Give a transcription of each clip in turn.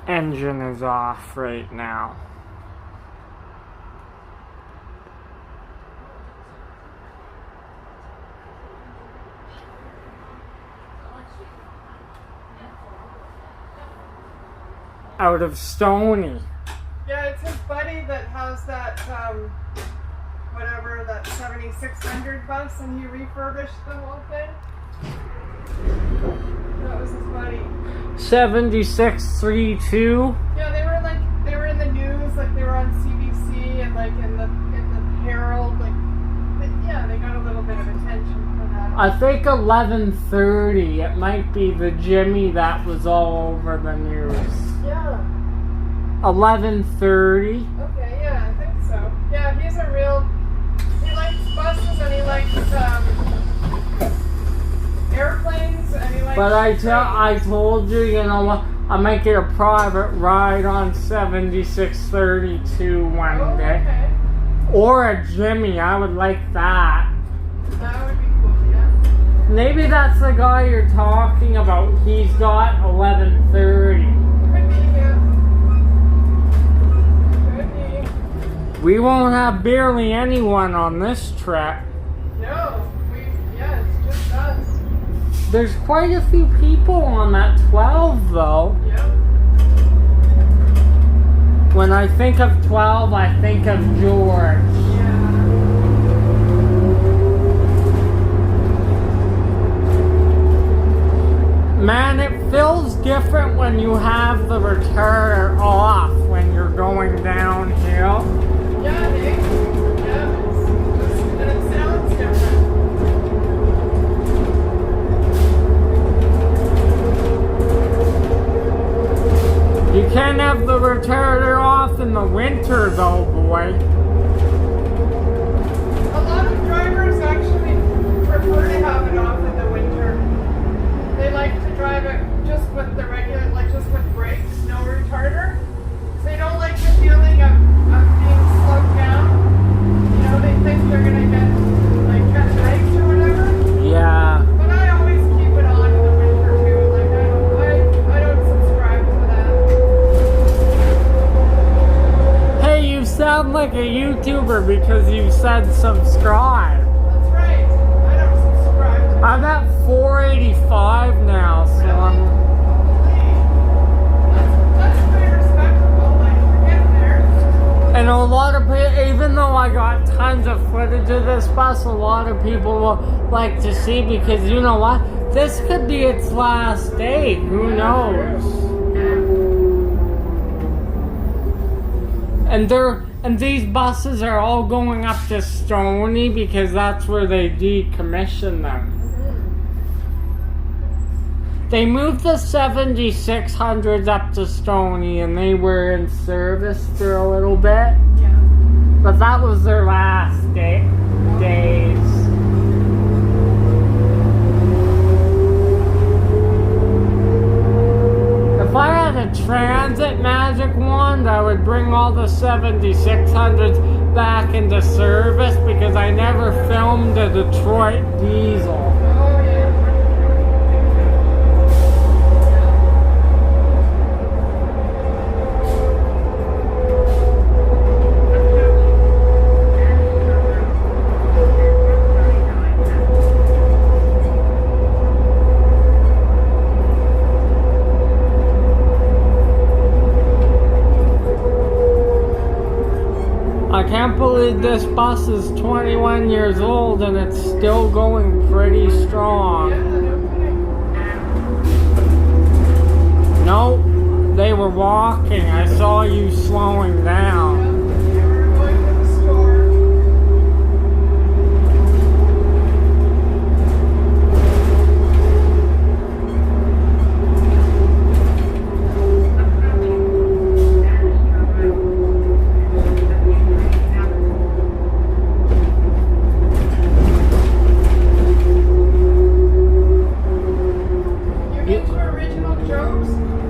engine is off right now. Out of Stony. Yeah, it's his buddy that has that, whatever, that 7600 bus, and he refurbished the whole thing. That was his buddy. 7632. Yeah, they were in the news, like they were on CBC and like in the Herald, like, yeah, they got a little bit of attention for that. I think 1130. It might be the Jimmy that was all over the news. Yeah. 1130. Okay, yeah, I think so. Yeah, he likes buses and he likes airplanes and he likes But I told you, you know what? I might get a private ride on 7632 one day. Okay. Or a Jimmy, I would like that. That would be cool, yeah. Maybe that's the guy you're talking about. He's got 1130. Could be, yeah. Could be. We won't have barely anyone on this trip. No, yeah, it's just us. There's quite a few people on that 12 though. Yep. When I think of 12, I think of George. Yeah. Man, it feels different when you have the retarder off when you're going downhill. Yeah, hey. Yeah, and it sounds different. You can't have the retarder off in the winter though, boy. A lot of drivers actually prefer to have it off in the winter. They like to drive it just with the regular, like just with brakes, no retarder. They don't like the feeling of being slowed down. You know, they think they're gonna get legs or whatever. Yeah. But I always keep it on in the winter too. Like I don't subscribe to that. Hey, you sound like a YouTuber because you said subscribe. That's right. I don't subscribe to I'm at 485 now, so I'm... That's pretty respectable. Like, we're getting there. And a lot of people, even though I got tons of footage of this bus, a lot of people will like to see because you know what? This could be its last day. Who knows? And these buses are all going up to Stony because that's where they decommission them. They moved the 7600s up to Stony and they were in service for a little bit. Yeah. But that was their last days. If I had a transit magic wand, I would bring all the 7600s back into service because I never filmed a Detroit diesel. I can't believe this bus is 21 years old and it's still going pretty strong. Nope, they were walking. I saw you slowing down.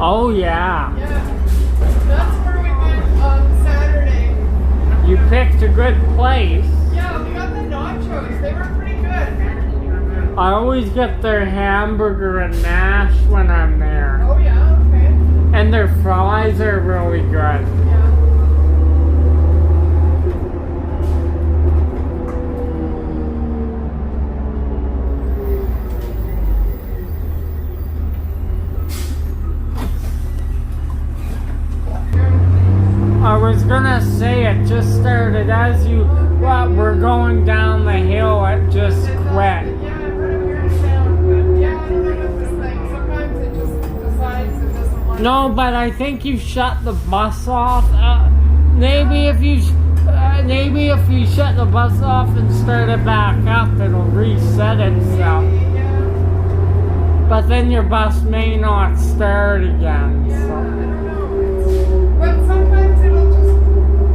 Oh yeah. Yeah. That's where we went on Saturday. You picked a good place. Yeah, we got the nachos. They were pretty good. I always get their hamburger and mash when I'm there. Oh yeah, okay. And their fries are really good. Yeah. I was gonna say it just started as you were going down the hill, it just quit. Yeah, right up here in town, but yeah, I don't know what this thing. Sometimes it just decides it doesn't want No, to. but I think you shut the bus off. Maybe if you shut the bus off and start it back up, it'll reset itself. Yeah, But then your bus may not start again. yeah, I So. don't know. But sometimes it'll just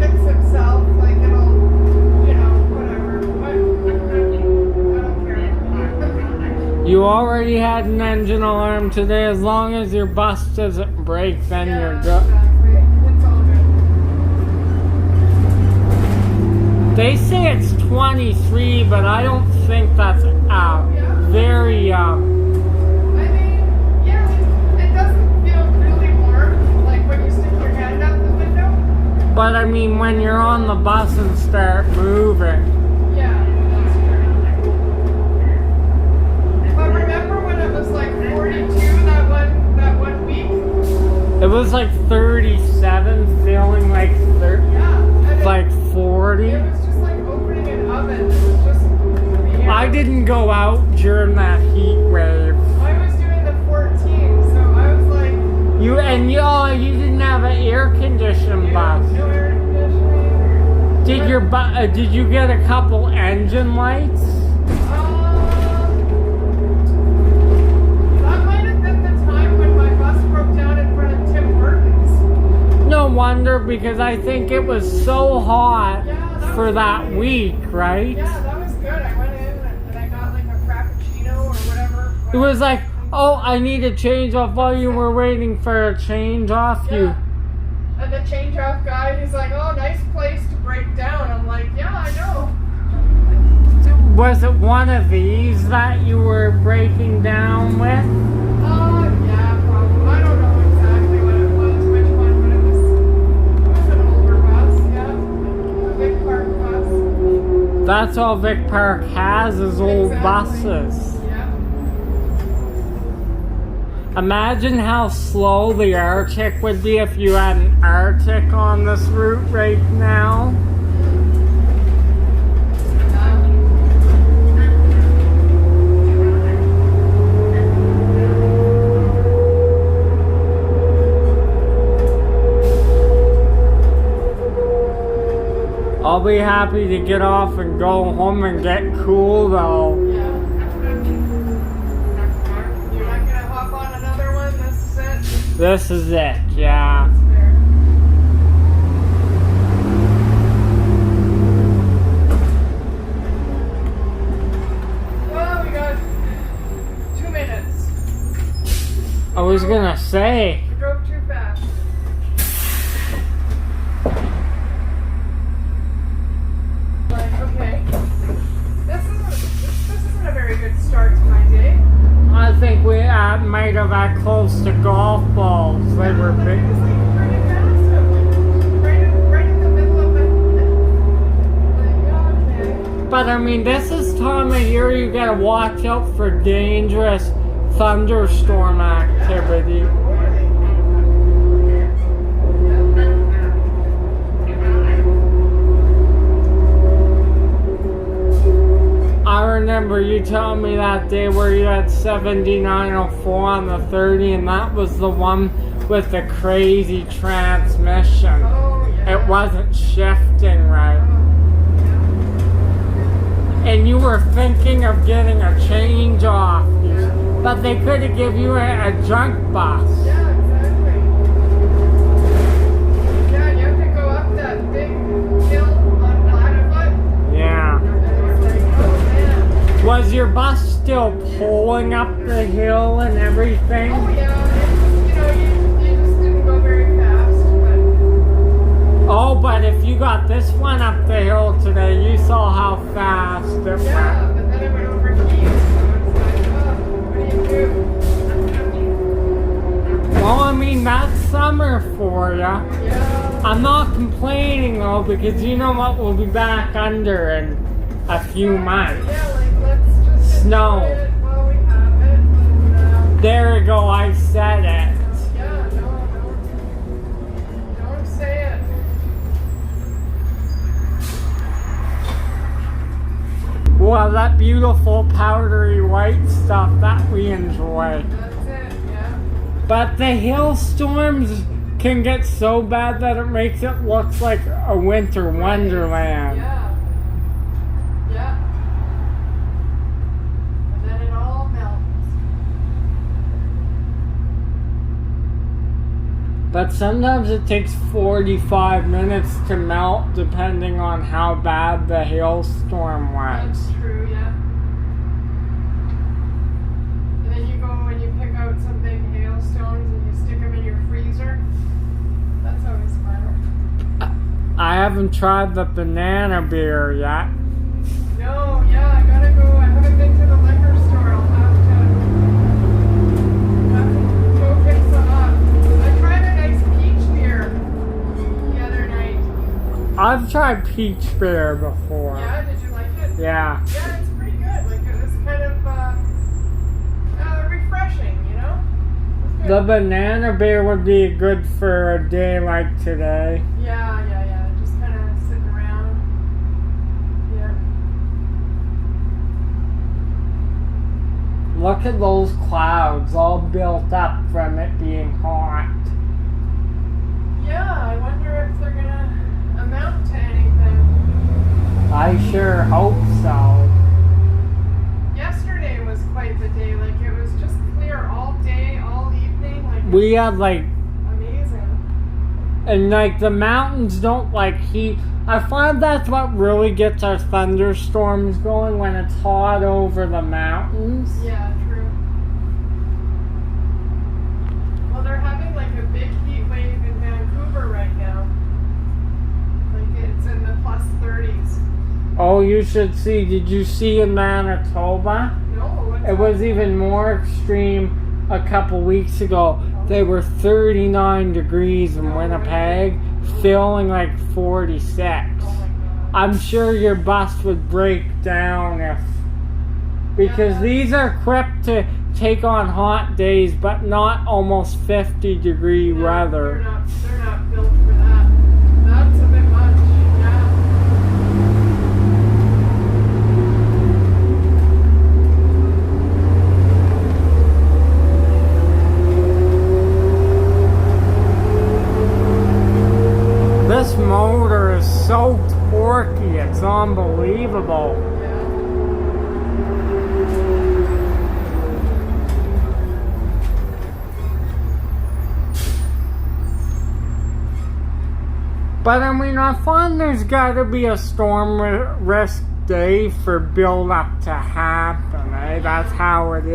fix itself, like it'll, you know, whatever. I don't care. You already had an engine alarm today. As long as your bus doesn't break, then Yeah, you're good. exactly. It's all good. They say it's 23, but I don't think that's very. I mean, yeah, it doesn't feel really warm, like when you stick your hand out the window. But I mean, when you're on the bus and start moving. Yeah, that's true. But remember when it was like 42 that one week? It was like 37, feeling like Yeah. And like 40. it was just like opening an oven. It was just the air. I didn't go out during that heat wave. I was doing the 14, so I was like, You didn't have an air conditioned bus. no air conditioning. Did you get a couple engine lights? That might have been the time when my bus broke down in front of Tim Hortons. No wonder, because I think it was so hot Yeah, for was that great. week, right? Yeah, that was good. I went in and I got like a frappuccino or whatever. It was like, oh, I need a change off while you were waiting for a change off. Yeah. And the change off guy, he's like, oh, nice place to break down. I'm like, yeah, I know. Was it one of these that you were breaking down with? Yeah, probably. I don't know exactly what it was, which one, but it was an older bus, yeah. A big park bus. That's all Vic Park has is old Exactly. buses. Yeah. Imagine how slow the Arctic would be if you had an Arctic on this route right now. I'll be happy to get off and go home and get cool though. Yeah. You're not gonna hop on another one? This is it? This is it, yeah. There. Well, we got 2 minutes. I was gonna say, We drove too fast. Like, okay. This isn't a very good start to my day. I think we might have got close to golf balls. They were But big. it was like pretty fast. Right in the middle of it. Like, yeah, okay. But I mean, this is time of year you gotta watch out for dangerous thunderstorm activity. I remember you telling me that day where you had 7904 on the 30, and that was the one with the crazy transmission. Oh, yeah. It wasn't shifting right. And you were thinking of getting a change off, but they could have given you a junk bus. Yeah, exactly. Yeah, you have to go up that big hill on Ladderfoot. Yeah. And it's like, oh man. Was your bus still pulling up the hill and everything? Oh yeah, you just didn't go very fast, but Oh, but if you got this one up the hill today, you saw how fast it went. yeah, but then it went over keys, so it's like, oh, what do you do? Well, I mean, that's Yeah. I'm not complaining though, because you know what, we'll be back under in a few months. Yeah, like let's just Snow. enjoy it while we have it. And, There we go, I said it. yeah, no, don't say it. Well, that beautiful powdery white stuff that we enjoy. That's it, yeah. But the hailstorms can get so bad that it makes it look like a winter wonderland. Yeah. Yeah. And then it all melts. But sometimes it takes 45 minutes to melt depending on how bad the hailstorm was. That's true, yeah. And then you go and you pick out some big hailstones and you stick them in your freezer. That's always fun. I haven't tried the banana beer yet. No, yeah, I gotta go. I haven't been to the liquor store. I'll have to go pick some up. I tried a nice peach beer the other night. I've tried peach beer before. Yeah, did you like it? Yeah. Yeah, it's pretty good. Like it was kind of refreshing, you know? It's good. The banana beer would be good for a day like today. Yeah. Just kind of sitting around. Yeah. Look at those clouds all built up from it being hot. Yeah, I wonder if they're gonna amount to anything. I sure hope so. Yesterday was quite the day. Like it was just clear all day, all evening. Like We have like, amazing. and like the mountains don't like heat. I find that's what really gets our thunderstorms going, when it's hot over the mountains. Yeah, true. Well, they're having like a big heat wave in Vancouver right now. Like it's in the plus 30s. Oh, you should see. Did you see in Manitoba? No, what's It was even more extreme a couple weeks ago. They were 39 degrees in Winnipeg, feeling like 46. Oh my god. I'm sure your bus would break down if, because Yeah. these are equipped to take on hot days, but not almost 50-degree No, weather. They're not built for that. That's a bit much. Yeah. This motor is so torquey, it's unbelievable. Yeah. But I mean, I find there's gotta be a storm risk day for build up to happen, eh? That's how it is.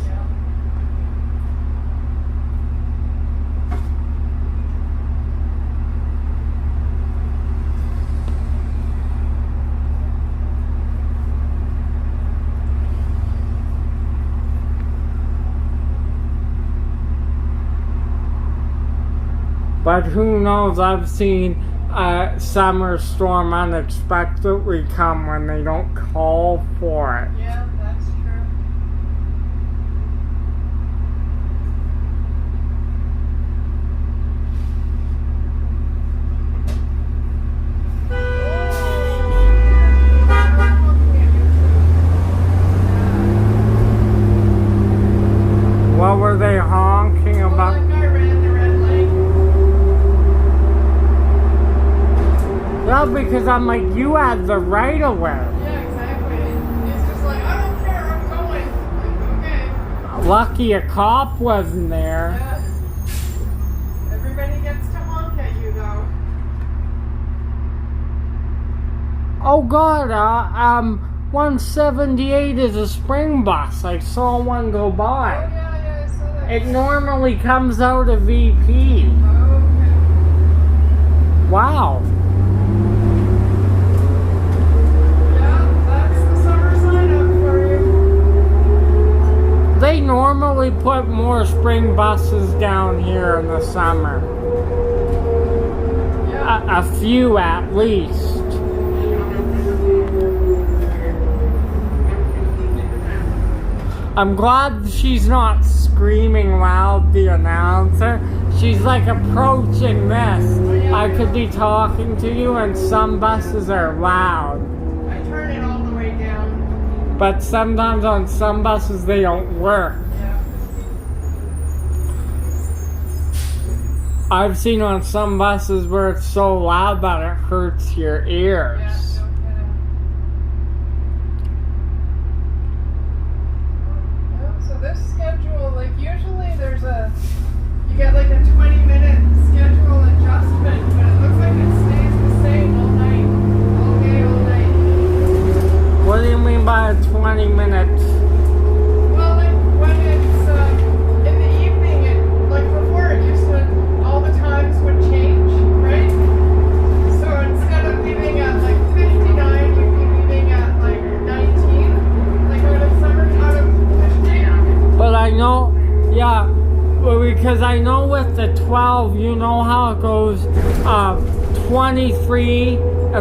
Yeah. But who knows, I've seen a summer storm unexpectedly come when they don't call for it. Yeah, that's true. What were they honking Well, about? that guy ran the red light. Well, because I'm like, you had the right of way. Yeah, exactly. He's just like, I don't care, I'm going. Like, okay. Lucky a cop wasn't there. Yeah. Everybody gets to honk at you, though. Oh God, 178 is a spring bus. I saw one go Oh, by. yeah, I saw that. It normally comes out of VP. Oh, okay. Wow. Yeah, that's the summer sign up for you. They normally put more spring buses down here in the summer. a few at least. I'm glad she's not screaming loud, the announcer. She's like approaching this. I could be talking to you and some buses are loud. I turn it all the way down. But sometimes on some buses they don't work. Yeah. I've seen on some buses where it's so loud that it hurts your ears. Yeah, no kidding. Well, so this schedule, like usually you get like a 20-minute schedule adjustment, but it looks like it stays the same all night. All day, all night. What do you mean by a 20 minutes? Well, like when it's in the evening, like before it used to, all the times would change, right? So instead of leaving at like 59, you'd be leaving at like 19, like out of summertime, 15. But I know, yeah, well, because I know with the 12, you know how it goes 23,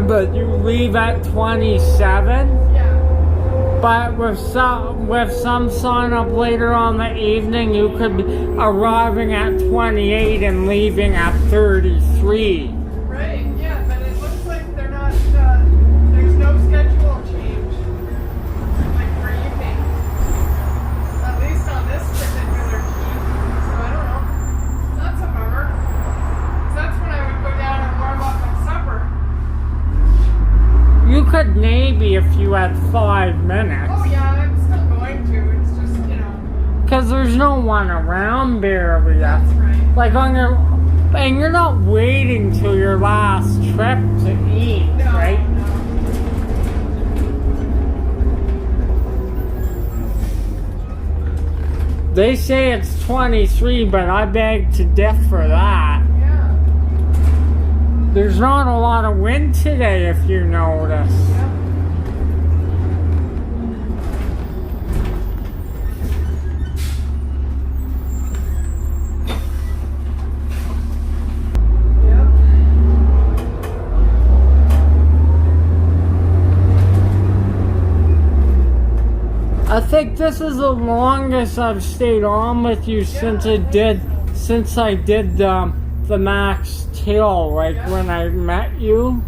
but you leave at 27? Yeah. But with some sign up later on the evening, you could be arriving at 28 and leaving at 33. Right, yeah, but it looks like they're not, there's no schedule change, like for evening. At least on this particular key. So I don't know. That's a bummer. 'Cause that's when I would go down and warm up my supper. You could maybe if you had 5 minutes. Oh yeah, I'm still going to. It's just, Because there's no one around barely. that's right. Like on your, and you're not waiting till your last trip to eat, No, right? no. They say it's 23, but I beg to differ that. Yeah. There's not a lot of wind today, if you notice. Yeah. I think this is the longest I've stayed on with you since I did the max till, like when I met you.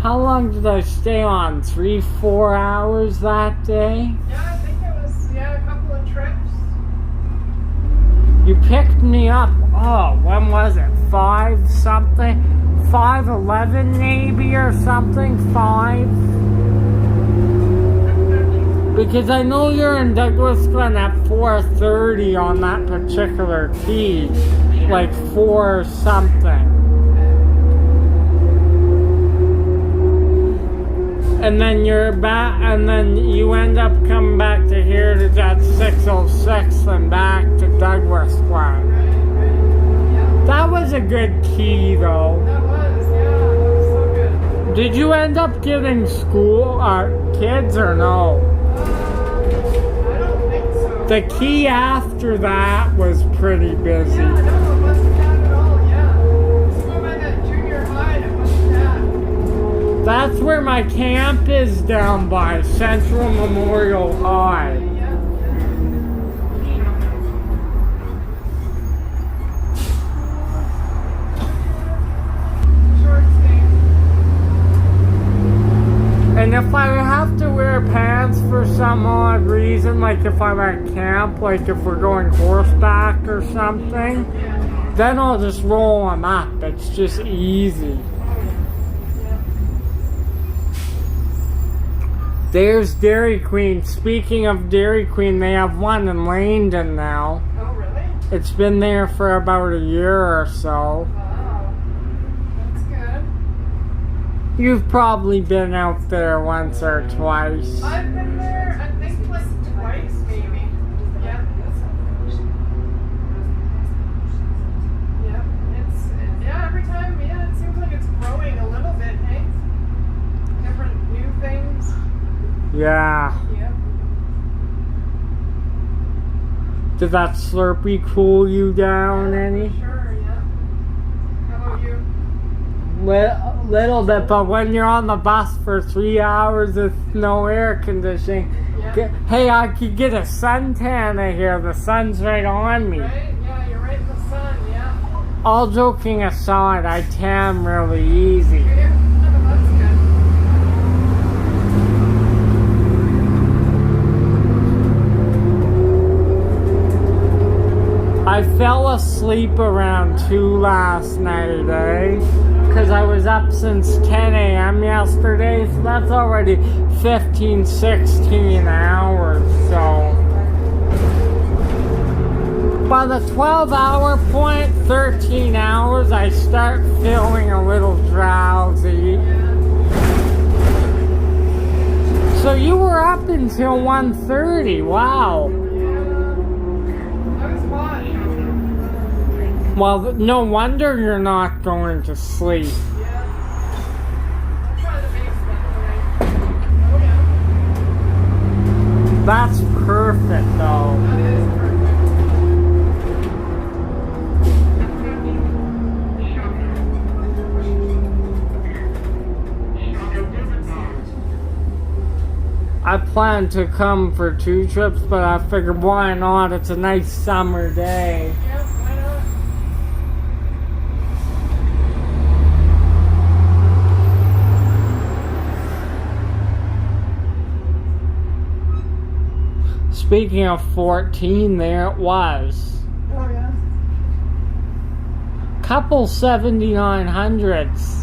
How long did I stay on? 3-4 hours that day? Yeah, I think it was, a couple of trips. You picked me up, when was it? 5 something? 5:11 maybe or something? 5? Because I know you're in Douglas Glen at 4:30 on that particular key. Like 4 something. And then you're back, and then you end up coming back to here at 6:06 and back to Douglas Glen. Right. Yeah. That was a good key though. That was so good. Did you end up getting school, kids or no? I don't think so. The key after that was pretty busy. Yeah, no, it wasn't that at all, yeah. This woman at junior high, it wasn't that. That's where my camp is down by Central Memorial High. Yeah. Short sleeve. And if I have to wear pants for some odd reason, like if I'm at camp, like if we're going horseback or something, Yeah. then I'll just roll them up. It's just easy. There's Dairy Queen. Speaking of Dairy Queen, they have one in Langdon now. Oh, really? It's been there for about a year or so. Wow. That's good. You've probably been out there once or twice. I've been there, I think, like twice, maybe. Yeah. Yeah, every time, it seems like it's growing a little bit, hey? Different new things. Yeah. Yep. Did that Slurpee cool you down any? Sure, yeah. How about you? little bit, but when you're on the bus for 3 hours with no air conditioning, hey, I could get a suntan in here. The sun's right on me. Right? Yeah, you're right in the sun, yeah. All joking aside, I tan really easy. Yeah, that's good. I fell asleep around 2 last night, because I was up since 10 a.m. yesterday, so that's already 15, 16 hours, so. By the 12-hour point, 13 hours, I start feeling a little drowsy. So you were up until 1:30, wow. Well, no wonder you're not going to sleep. That's perfect, though. That is perfect. I plan to come for 2 trips, but I figured why not? It's a nice summer day. Yep, why not? Speaking of 14, there it was. Oh, yeah. Couple 7900s.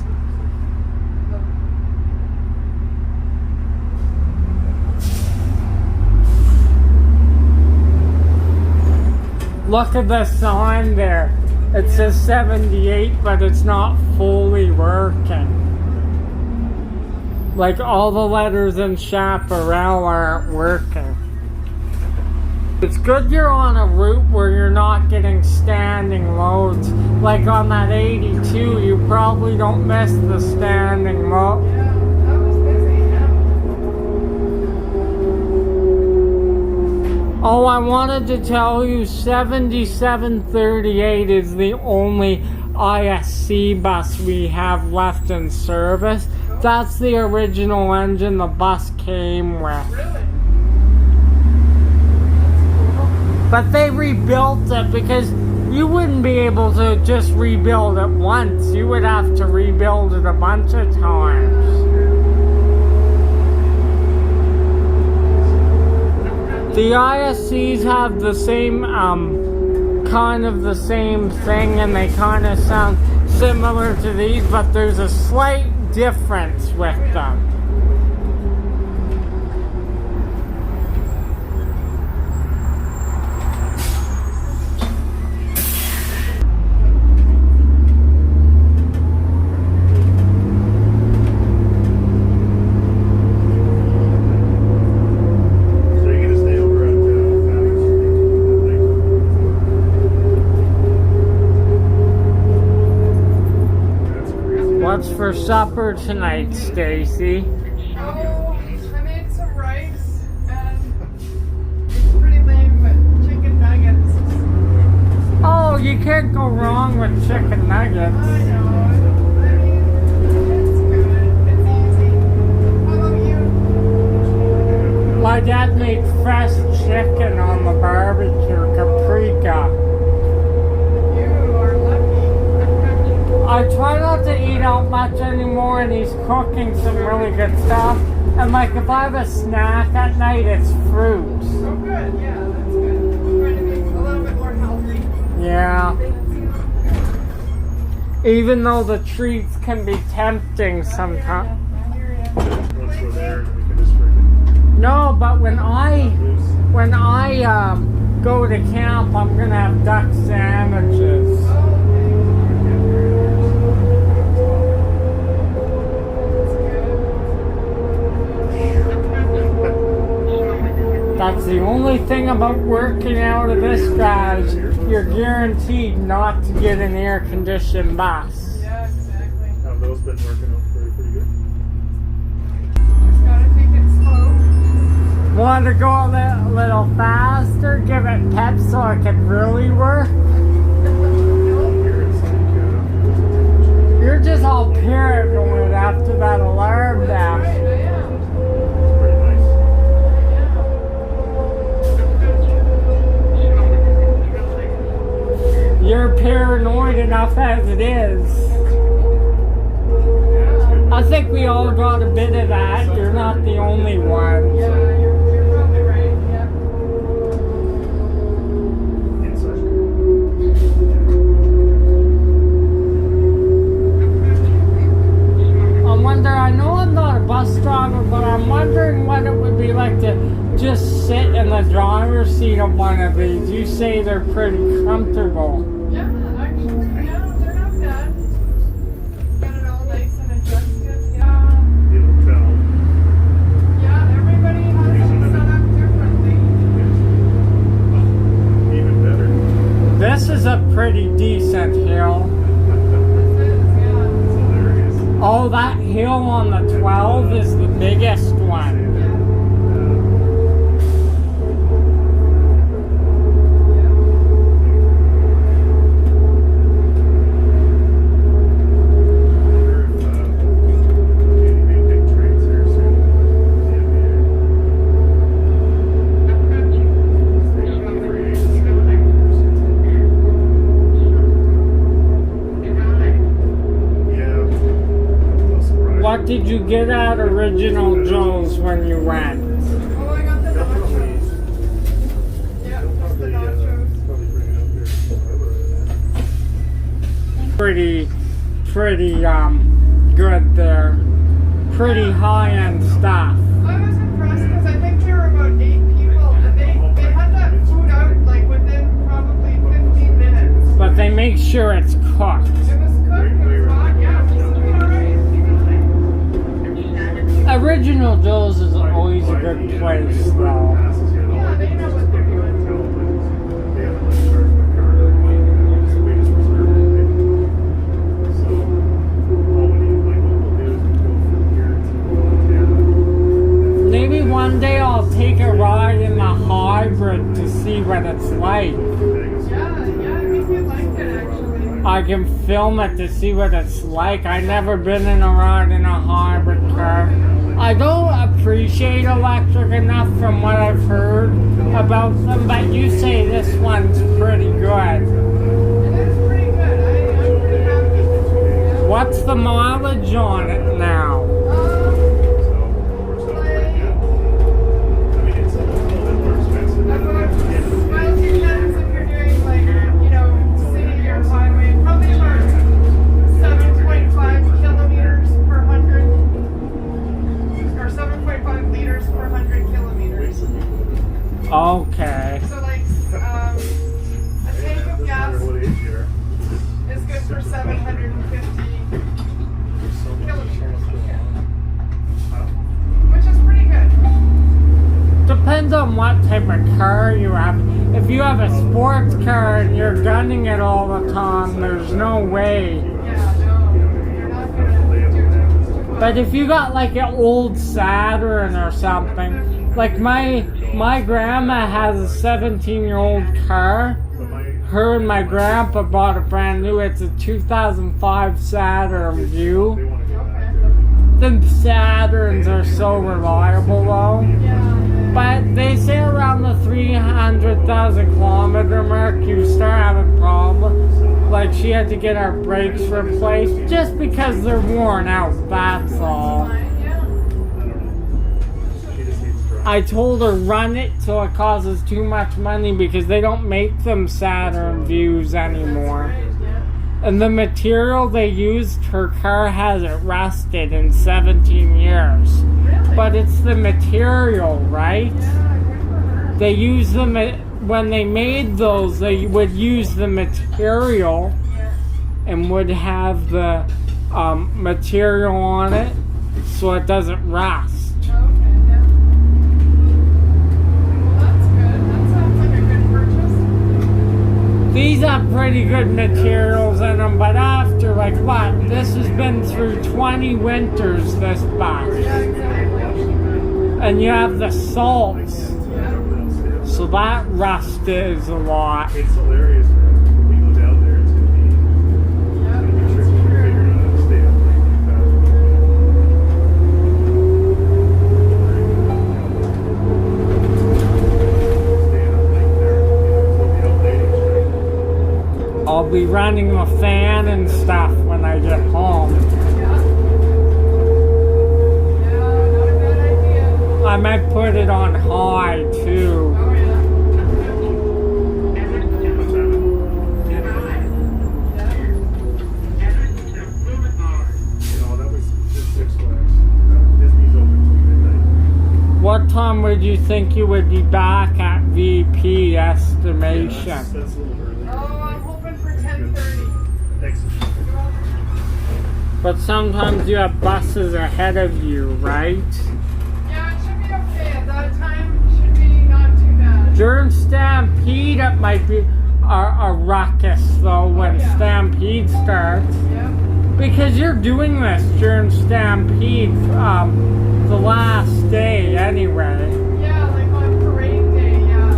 Look at the sign there. It says 78, but it's not fully working. Like all the letters in Chaparral aren't working. It's good you're on a route where you're not getting standing loads. Like on that 82, you probably don't miss the standing load. Yeah, that was busy, yeah. Oh, I wanted to tell you 7738 is the only ISC bus we have left in service. That's the original engine the bus came with. Really? But they rebuilt it because you wouldn't be able to just rebuild it once. You would have to rebuild it a bunch of times. The ISCs have the same, kind of the same thing, and they kind of sound similar to these, but there's a slight difference with them. What's for supper tonight, Stacy? Oh, I made some rice, and it's pretty lame, but chicken nuggets. Oh, you can't go wrong with chicken nuggets. I know. I mean, it's good. It's easy. How about you? My dad made fresh chicken on the barbecue, paprika. You are lucky. I try not to eat out much anymore, and he's cooking some really good stuff. And like if I have a snack at night, it's fruits. Oh, good. Yeah, that's good. I'm trying to be a little bit more healthy. Yeah. Even though the treats can be tempting sometimes. I hear ya. Once we're there, we can just freaking No, but when I lose. go to camp, I'm gonna have duck sandwiches. Oh, That's the only thing about working out of this garage. You're guaranteed not to get an air-conditioned bus. yeah, exactly. Have those been working out pretty good? Just gotta take it slow. Want to go a little faster? Give it pep so it can really work? Here it's like, You're You're just all paranoid after that alarm Right, dash. I am. Pretty nice. You're paranoid enough as it is. I think we all got a bit of that. You're not the only one. Yeah, you're probably right. Yeah. Inside. I'm wondering, I know I'm not a bus driver, but I'm wondering what it would be like to just sit in the driver's seat of one of these. You say they're pretty comfortable. Yeah, actually, yeah, they're not bad. Got it all nice and adjusted. Yeah. It'll tell. Yeah, everybody has it set up differently. Even better. This is a pretty decent hill. This is, yeah. It's hilarious. Oh, that hill on the 12 is the biggest one. What did you get at Original Joe's when you went? Oh, I got the nachos. Yeah, just the nachos. Pretty good there. Pretty high-end stuff. I was impressed because I think there were about 8 people and they had that food out like within probably 15 minutes. But they make sure it's cooked. It was cooked, it was hot, yeah, it was looking alright. Original Joe's is always a good place, though. Yeah, they know what they're doing. Maybe one day I'll take a ride in the hybrid to see what it's like. Yeah, I think you'd like it actually. I can film it to see what it's like. I've never been in a ride in a hybrid car. I don't appreciate electric enough from what I've heard about them, but you say this one's pretty good. It is pretty good. I'm pretty happy. Yeah. What's the mileage on it now? Miles depends if you're doing like, city or highway. Probably about 7.5 kilometers per 100. Or 7.5 liters per 100 kilometers. Okay. So like, a tank of gas is good for 750 kilometers. Which is pretty good. Depends on what type of car you have. If you have a sports car and you're gunning it all the time, there's no way. Yeah, no, you're not gonna do too much. But if you got like an old Saturn or something, like my grandma has a 17-year-old car. Her and my grandpa bought a brand new. It's a 2005 Saturn View. The Saturns are so reliable though. Yeah. But they say around the 300,000 kilometer mark you start having problems. Like she had to get our brakes replaced just because they're worn out, that's all. I told her run it till it causes too much money because they don't make them Saturn Views anymore. And the material they used, her car hasn't rusted in 17 years. But it's the material, right? They use them when they made those. They would use the material and would have the material on it so it doesn't rust. These have pretty good materials in them, but after, like what? This has been through 20 winters, this bus. And you have the salts. So that rust is a lot. It's hilarious, man. When we go down there, it's gonna be tricky to figure out how to stay be running the fan and stuff when I get home. Yeah. Yeah, not a bad idea. I might put it on high too. Oh, yeah. What's happening? No, that was just Six Flags. Disney's open till midnight. What time would you think you would be back at VP estimation? Yeah, that's a little early. Oh, I'm hoping for 10:30. Excellent. But sometimes you have buses ahead of you, right? Yeah, it should be okay. At that time, it should be not too bad. During Stampede, it might be a ruckus though when yeah. Stampede starts. Yeah. Because you're doing this during Stampede, the last day anyway. Yeah, like on parade day, yeah.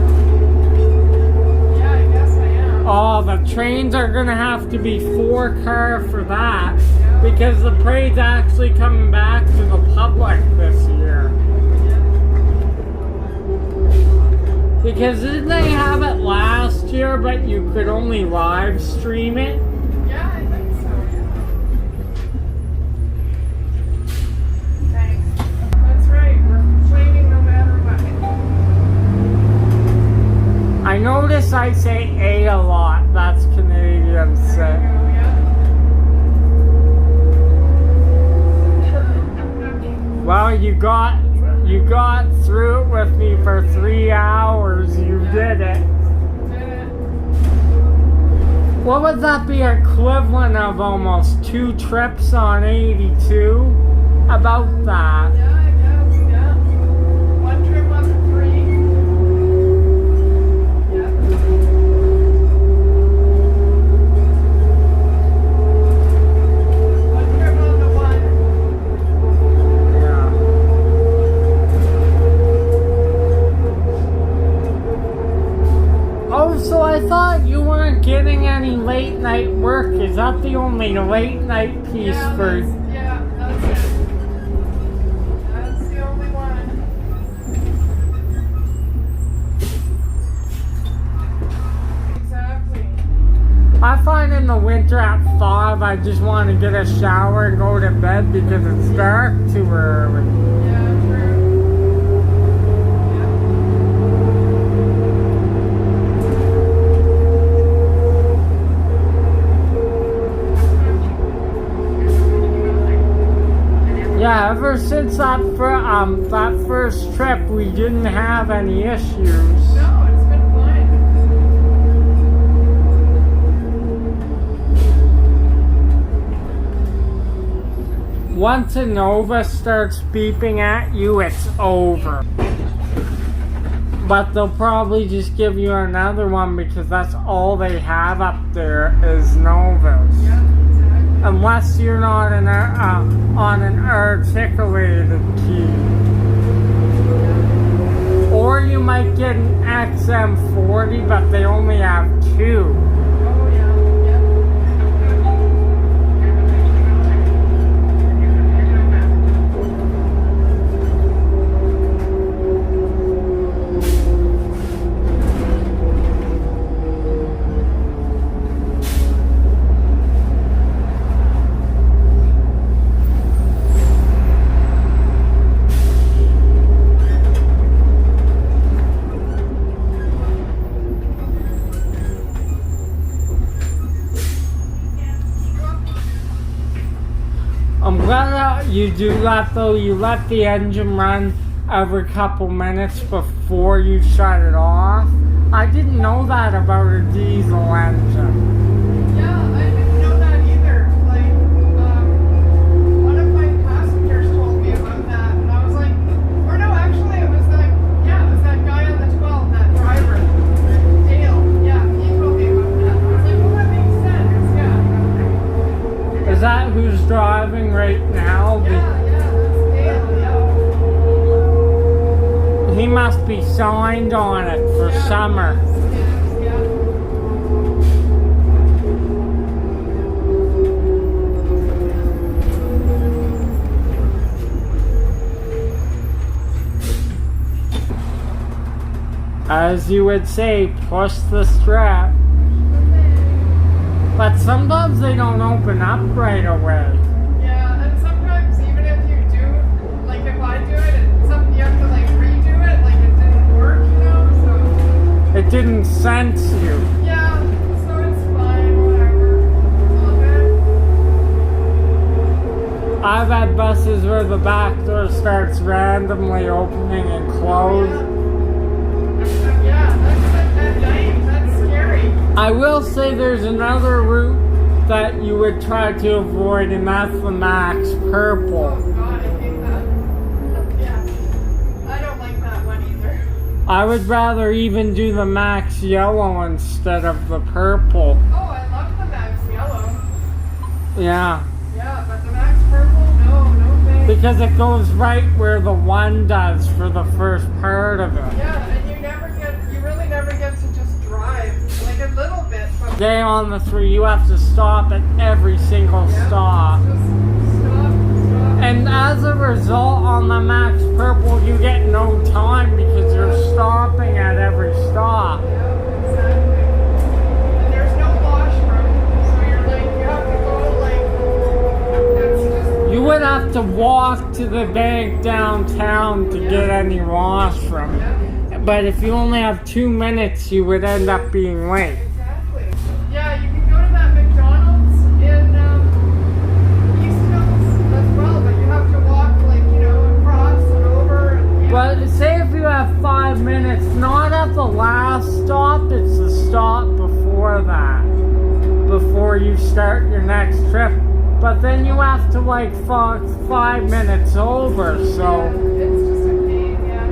Yeah, I guess I am. Oh, the trains are gonna have to be 4-car for that. Yeah. Because the parade's actually coming back to the public this year. Because didn't they have it last year, but you could only live stream it? Yeah, I think so, yeah. Thanks. That's right, we're complaining no matter what. I notice I say a lot. That's Canadian There say. you go, yeah. Well, you got through it with me for 3 hours. You did it. Did it. What would that be equivalent of almost 2 trips on 82? About that. Yeah, I guess, yeah. 1 trip on the 3. Yeah. One trip on the 1. Yeah. Oh, so I thought you weren't getting any late night work. Is that the only late night piece Yeah, for... that's it. That's the only one. Exactly. I find in the winter at 5, I just want to get a shower and go to bed because it's dark too early. Yeah, true. Yeah, ever since that first trip, we didn't have any issues. No, it's been fine. Once a Nova starts beeping at you, it's over. But they'll probably just give you another one because that's all they have up there is Novas. Yeah, exactly. Unless you're not on an articulated key. Or you might get an XM40, but they only have 2. Oh, yeah, yeah. I'm glad that you do that though. You let the engine run every couple minutes before you shut it off. I didn't know that about a diesel engine. Yeah, I didn't know that either. Like, one of my passengers told me about that, and I was like, or no, actually, it was that guy on the 12, that driver, Dale. Yeah, he told me about that. I was like, well, that makes sense. Yeah. Is that who's driving right now? Yeah, that's Dale. Yeah. He must be signed on it for Yeah, summer. yeah. As you would say, push the strap. But sometimes they don't open up right away. Yeah, and sometimes even if you do, like if I do it, you have to like redo it, like it didn't work, you know, so. It didn't sense you. Yeah, so it's fine, whatever. It's all good. I've had buses where the back door starts randomly opening and closing. Yeah, that's at night, that's scary. I will say there's another route that you would try to avoid, and that's the Max Purple. Oh god, I hate that. Yeah, I don't like that one either. I would rather even do the Max Yellow instead of the Purple. Oh, I love the Max Yellow. Yeah. Yeah, but the Max Purple, no thanks. Because it goes right where the one does for the first part of it. Yeah, and you really never get to just drive, like a little bit. But Day on the 3, you have to stop at every single yeah, stop. just stop. And as a result, on the Max Purple, you get no time because you're stopping at every stop. Yeah, exactly. And there's no washroom, so you're like, you have to go like, it's just. You would have to walk to the bank downtown to get any washroom. Yeah, But if you only have 2 minutes, you would end up being late. exactly. Yeah, you can go to that McDonald's in East Hills as well, but you have to walk like, you know, across and over. And, yeah. But say if you have 5 minutes, not at the last stop, it's the stop before that. Before you start your next trip. But then you have to like 5 minutes over, so. It's just a pain, yeah.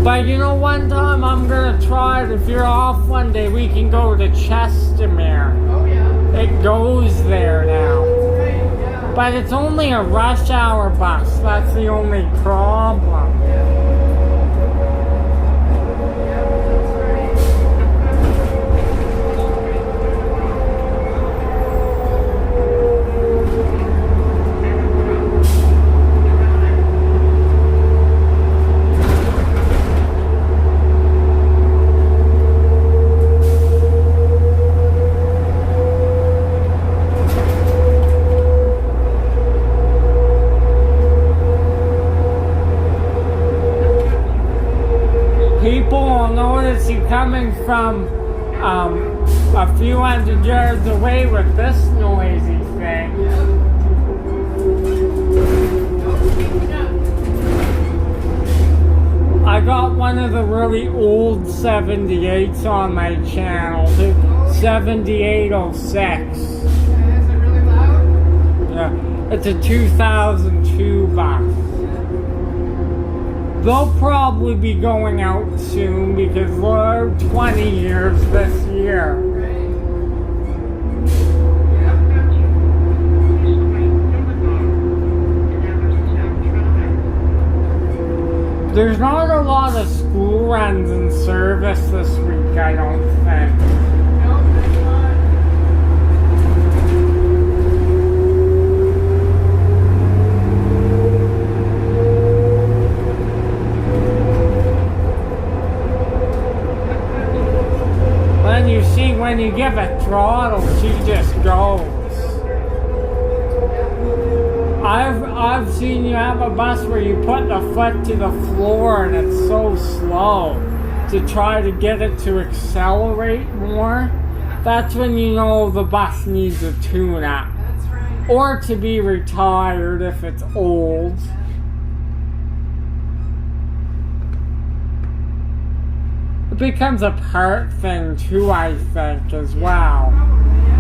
But you know, one time I'm gonna try it. If you're off one day, we can go to Chestermere. Oh yeah. It goes there now. That's right, yeah. But it's only a rush hour bus. That's the only problem. Yeah, that's right. People will notice you coming from a few hundred yards away with this noisy thing. I got one of the really old 78s on my channel, the 7806. Is it really loud? Yeah, it's a 2002 bus. They'll probably be going out soon because we're 20 years this year. Right. There's not a lot of school runs in service this week, I don't think. No, there's not. When you see, when you give it throttle, she just goes. I've seen you have a bus where you put the foot to the floor and it's so slow to try to get it to accelerate more. That's when you know the bus needs a tune-up. That's right. Or to be retired if it's old. It becomes a part thing too, I think, as well. Probably, yeah.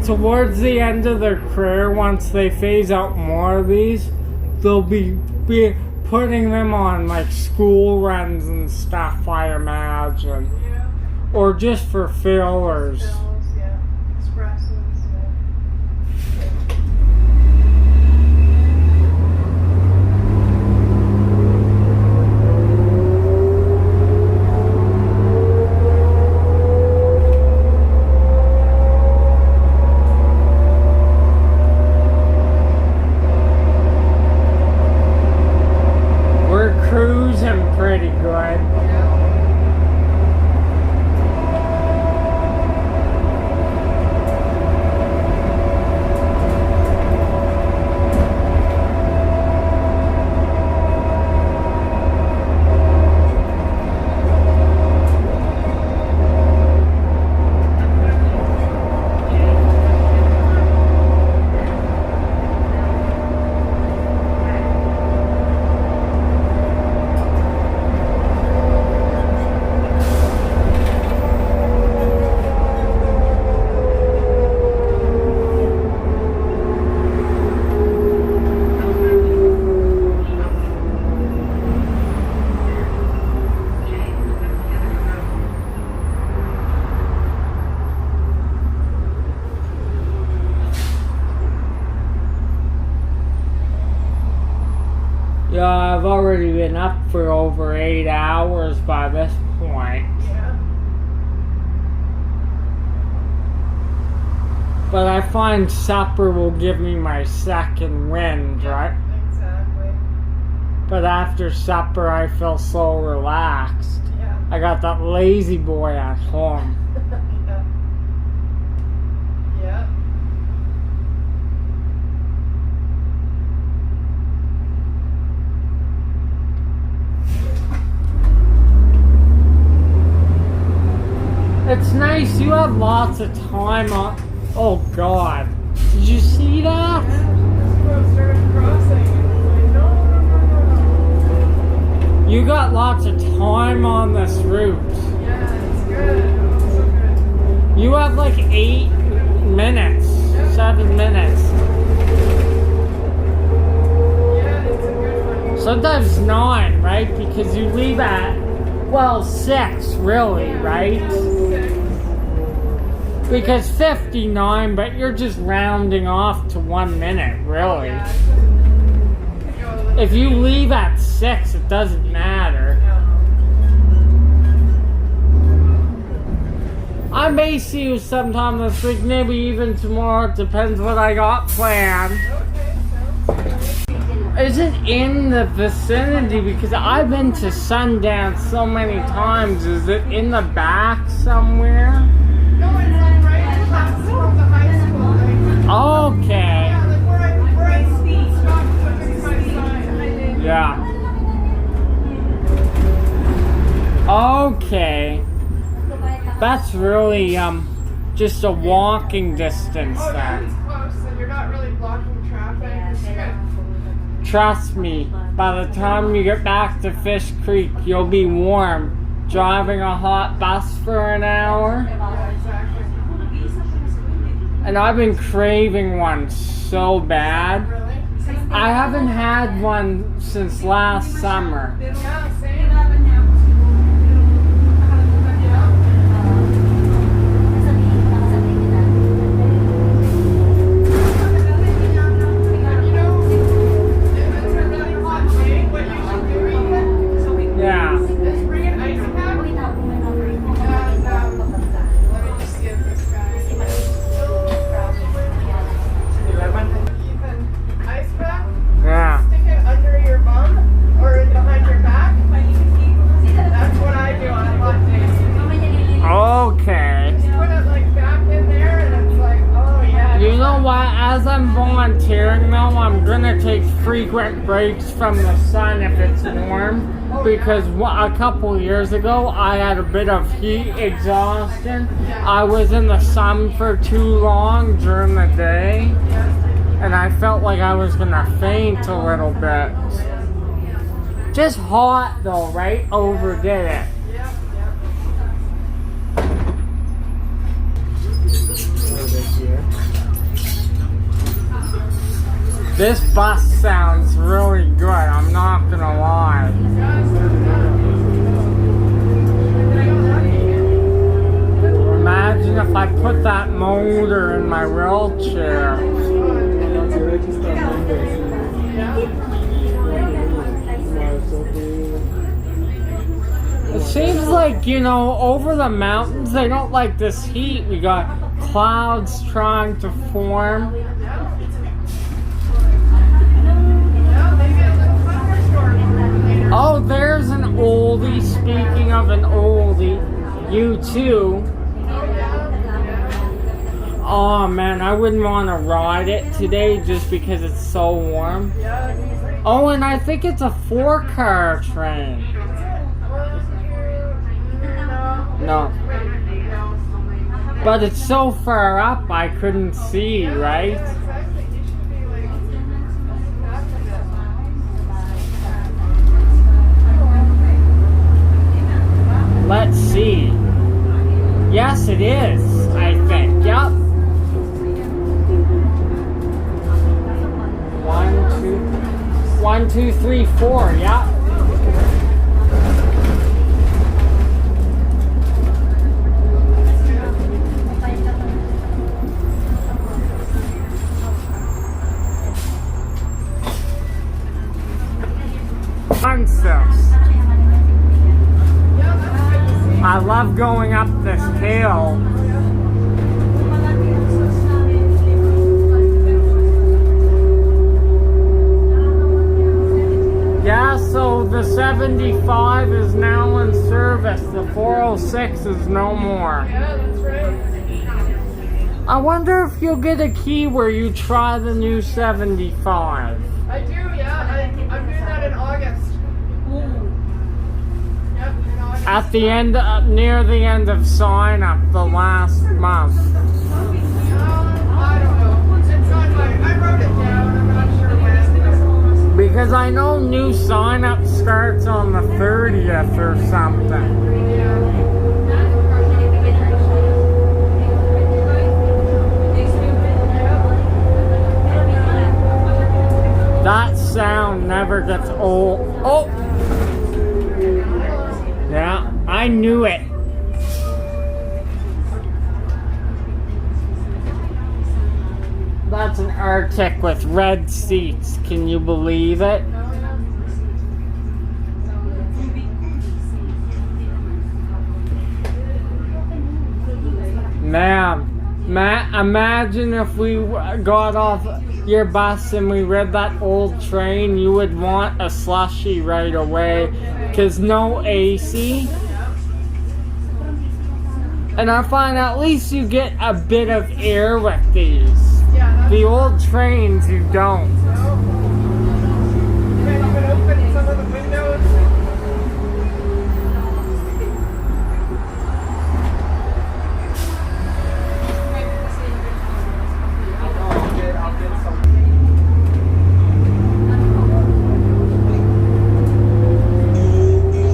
towards the end of their career, once they phase out more of these, they'll be putting them on like school runs and stuff, I imagine. Yeah. Or just for fillers. Fills, yeah. Expresses, yeah. We're cruising pretty good. Yeah, I've already been up for over 8 hours by this point. Yeah. But I find supper will give me my second wind, right? Exactly. But after supper, I feel so relaxed. Yeah. I got that lazy boy at home. Yeah. Yeah. It's nice, you have lots of time on. Oh god. Did you see that? This road started crossing and it's like, no. You got lots of time on this route. Yeah, it's good. It's so good. You have like 8 minutes, 7 minutes. Yeah, it's a good one. Sometimes 9, right? Because you leave at, well, 6, really, right? 6. Because 59, but you're just rounding off to 1 minute, really. Yeah, it's just, could go a little If you leave at 6, it doesn't matter. I may see you sometime this week, maybe even tomorrow. It depends what I got planned. Okay, sounds good. Is it in the vicinity? Because I've been to Sundance so many times. Is it in the back somewhere? No, it's like right across from the high school. Like, Okay. yeah, like where I stopped to fix my sign. Yeah. Okay. That's really just a walking distance Oh, then. that's close, and you're not really blocking traffic. It's good. Trust me, by the time you get back to Fish Creek, you'll be warm. Driving a hot bus for an hour. Yeah, exactly. And I've been craving one so bad. Really? I haven't had one since last summer. Yeah, same. Yeah. You know, if it's a really hot day, what you should do, Ethan, Yeah. is bring an ice pack. And, let me just see if this guy. Ethan, ice pack. Yeah. Stick it under your bum or behind your back. That's what I do on hot days. Okay. Just put it like back in there, and it's like, oh yeah. You know what? As I'm volunteering now, I'm gonna take frequent breaks from the sun if it's warm. Because a couple years ago, I had a bit of heat exhaustion. I was in the sun for too long during the day. And I felt like I was gonna faint a little bit. Just hot though, right? Overdid it. Yeah, yeah. This year. This bus sounds really good, I'm not gonna lie. Imagine if I put that motor in my wheelchair. It seems like, you know, over the mountains, they don't like this heat. We got clouds trying to form. Oh, there's an oldie. Speaking of an oldie, U2. Oh man, I wouldn't want to ride it today just because it's so warm. Oh, and I think it's a 4-car train. No. But it's so far up I couldn't see, right? Let's see. Yes, it is, I think. Yep. 1, 2, 3, 4. Yep. I love going up this hill. Yeah, so the 75 is now in service. The 406 is no more. Yeah, that's right. I wonder if you'll get a key where you try the new 75. I do, yeah. I'm doing that in August. Yep, in August. At the end, near the end of sign up, the last month. I don't know. It's on my, I wrote it down. I'm not sure when. Because I know new sign up starts on the 30th or something. That sound never gets old. Oh! Yeah, I knew it. That's an Arctic with red seats. Can you believe it? Man, imagine if we got off your bus and we read that old train, you would want a slushie right away, because no AC. And I find at least you get a bit of air with these. The old trains you don't. You might even open some of the windows.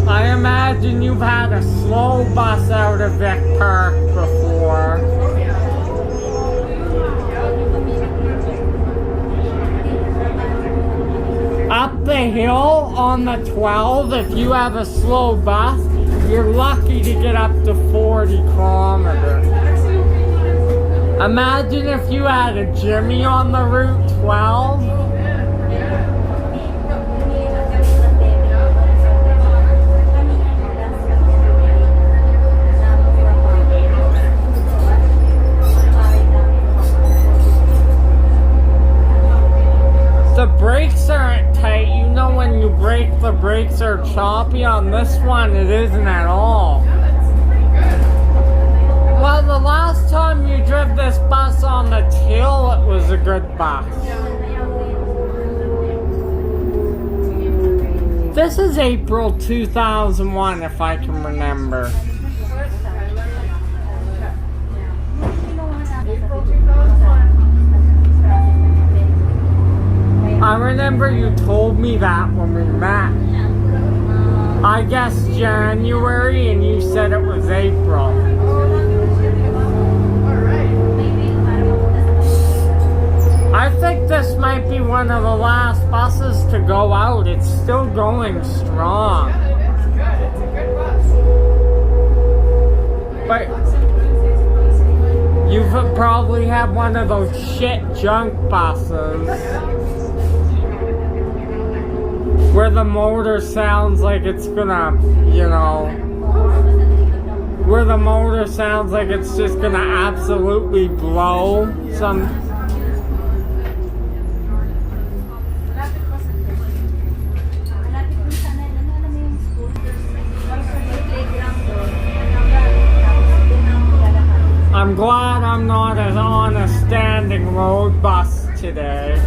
I imagine you've had a slow bus out of Vic Park before. Up the hill on the 12, if you have a slow bus, you're lucky to get up to 40 kilometers. Imagine if you had a Jimmy on the Route 12. The brakes aren't tight. You know when you brake, the brakes are choppy. On this one, it isn't at all. Well, the last time you drove this bus on the till, it was a good bus. This is April 2001, if I can remember. April 2001. I remember you told me that when we met. I guess January, and you said it was April. Alright. I I think this might be one of the last buses to go out. It's still going strong. Yeah, it is good. It's a good bus. But you've probably had one of those shit junk buses where the motor sounds like it's gonna, you know, where the motor sounds like it's just gonna absolutely blow some. I'm glad I'm not on a standing road bus today.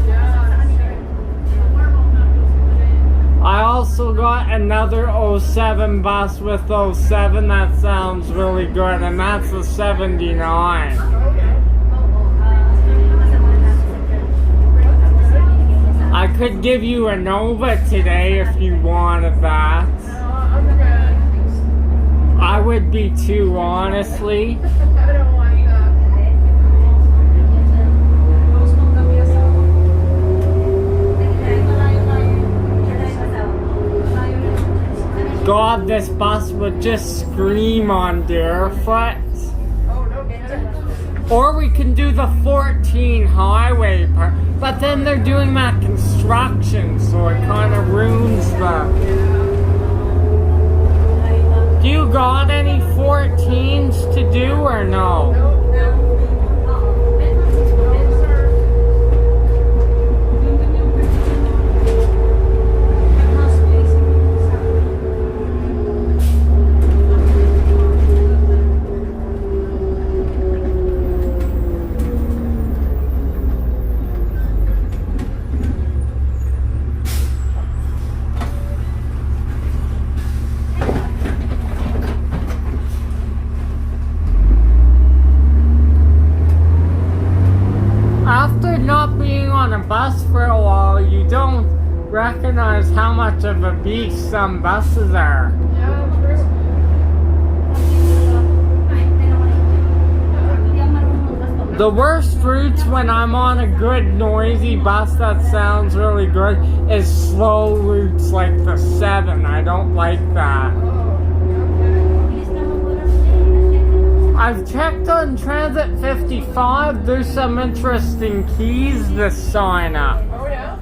I also got another 07 bus with 07 that sounds really good, and that's the 79. I could give you a Nova today if you wanted that. I'm good. I would be too, honestly. I don't want that. God, this bus would just scream on Deerfoot. Oh, no kidding. Or we can do the 14 highway part. But then they're doing that construction, so it kind of ruins the... Do you got any 14s to do or no? After not being on a bus for a while, you don't recognize how much of a beast some buses are. Yeah, true. The worst routes when I'm on a good noisy bus that sounds really good is slow routes like the 7. I don't like that. I've checked on Transit 55. There's some interesting keys to sign up. Oh, yeah?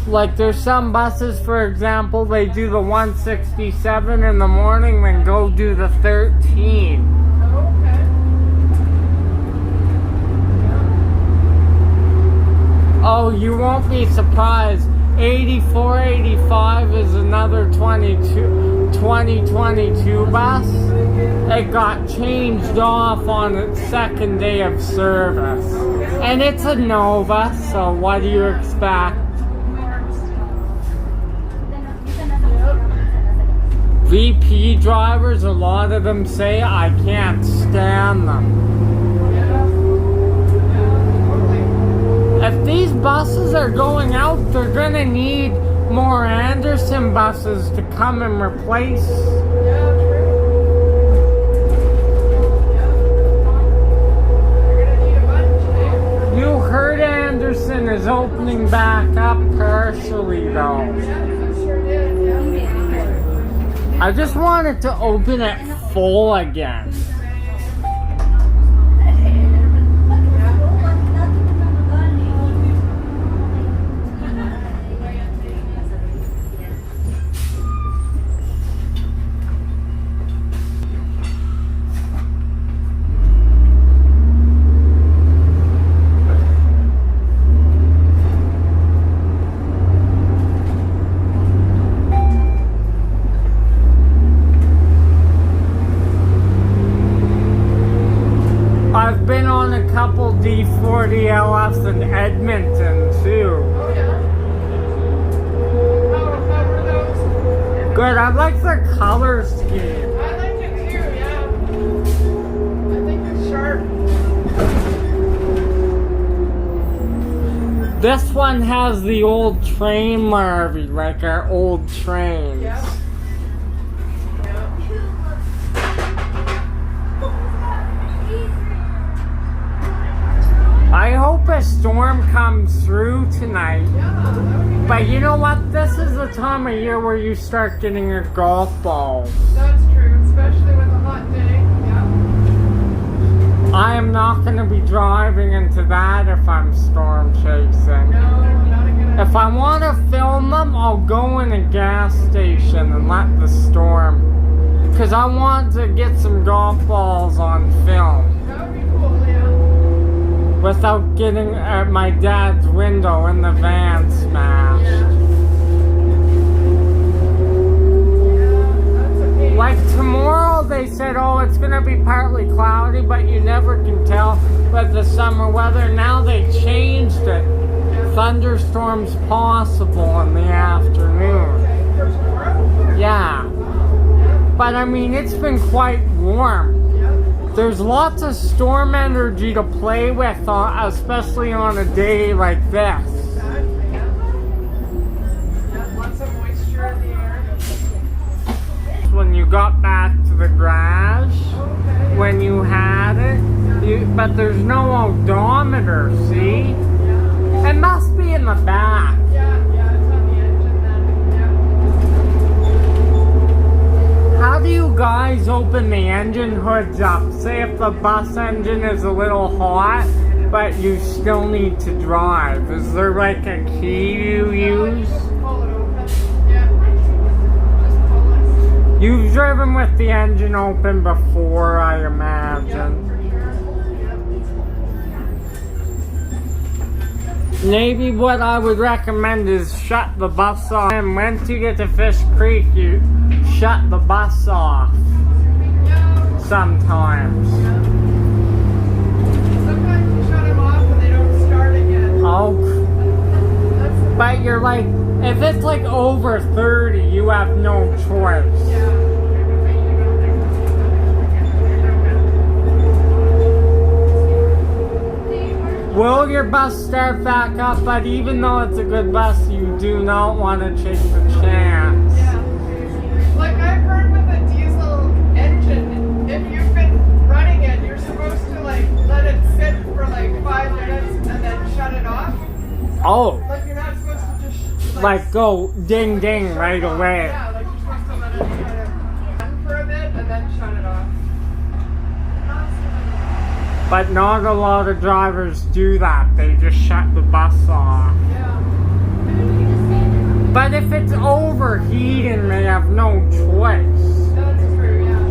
Like there's some buses, for example, they do the 167 in the morning, then go do the 13. Oh, you won't be surprised. 8485 is another 2022 bus. It got changed off on its second day of service. And it's a Nova, so what do you expect? VP drivers, a lot of them say I can't stand them. If these buses are going out, they're gonna need more Anderson buses to come and replace. You heard Anderson is opening back up partially though. I just wanted to open it full again. I've been on a couple D40LFs in Edmonton too. Oh, yeah? How were those? Good, I like the color scheme. I like it too, yeah. I think it's sharp. This one has the old train Marvy, like our old trains. Yeah. I hope a storm comes through tonight. Yeah, that would be good. But you know what? This is the time of year where you start getting your golf balls. That's true, especially with a hot day. Yeah. I am not going to be driving into that if I'm storm chasing. No, not a good idea. If I want to film them, I'll go in a gas station and let the storm. Because I want to get some golf balls on film. That would be cool, yeah. Without getting my dad's window in the van smashed. Yeah. Yeah, that's a pain. Like tomorrow they said, oh, it's going to be partly cloudy, but you never can tell with the summer weather. Now they changed it. Yeah. Thunderstorms possible in the afternoon. Okay, for tomorrow? Yeah. Wow, yeah. But I mean, it's been quite warm. Yeah. There's lots of storm energy to play with, especially on a day like this. Exactly, yeah. Yeah, lots of moisture in the air. When you got back to the garage, Okay. when you had it, but there's no odometer, see? Yeah. It must be in the back. Yeah, it's on the engine then. Yeah. How do you guys open the engine hoods up? Say if the bus engine is a little hot, but you still need to drive. Is there like a key you use? Just pull it open. Yeah. Just pull it. You've driven with the engine open before, I Yeah, imagine. for sure. Yeah. Maybe what I would recommend is shut the bus off. And once you get to Fish Creek, you shut the bus off Yeah. sometimes. Sometimes you shut them off and they don't start again. Oh, That's the but you're like, if it's like over 30, you have no choice. yeah. Will your bus start back up? But even though it's a good bus, you do not want to take the chance. Yeah. Like I've heard with a diesel engine, if you've been running it, you're supposed to like let it sit for like 5 minutes and then shut it off. Oh, Like you're not supposed to just like go ding ding shut right it off. away. Yeah, like you're supposed to let it kind of run for a bit and then shut it off. But not a lot of drivers do that. They just shut the bus off. Yeah. But if it's overheating, they have no choice. That's true, yeah.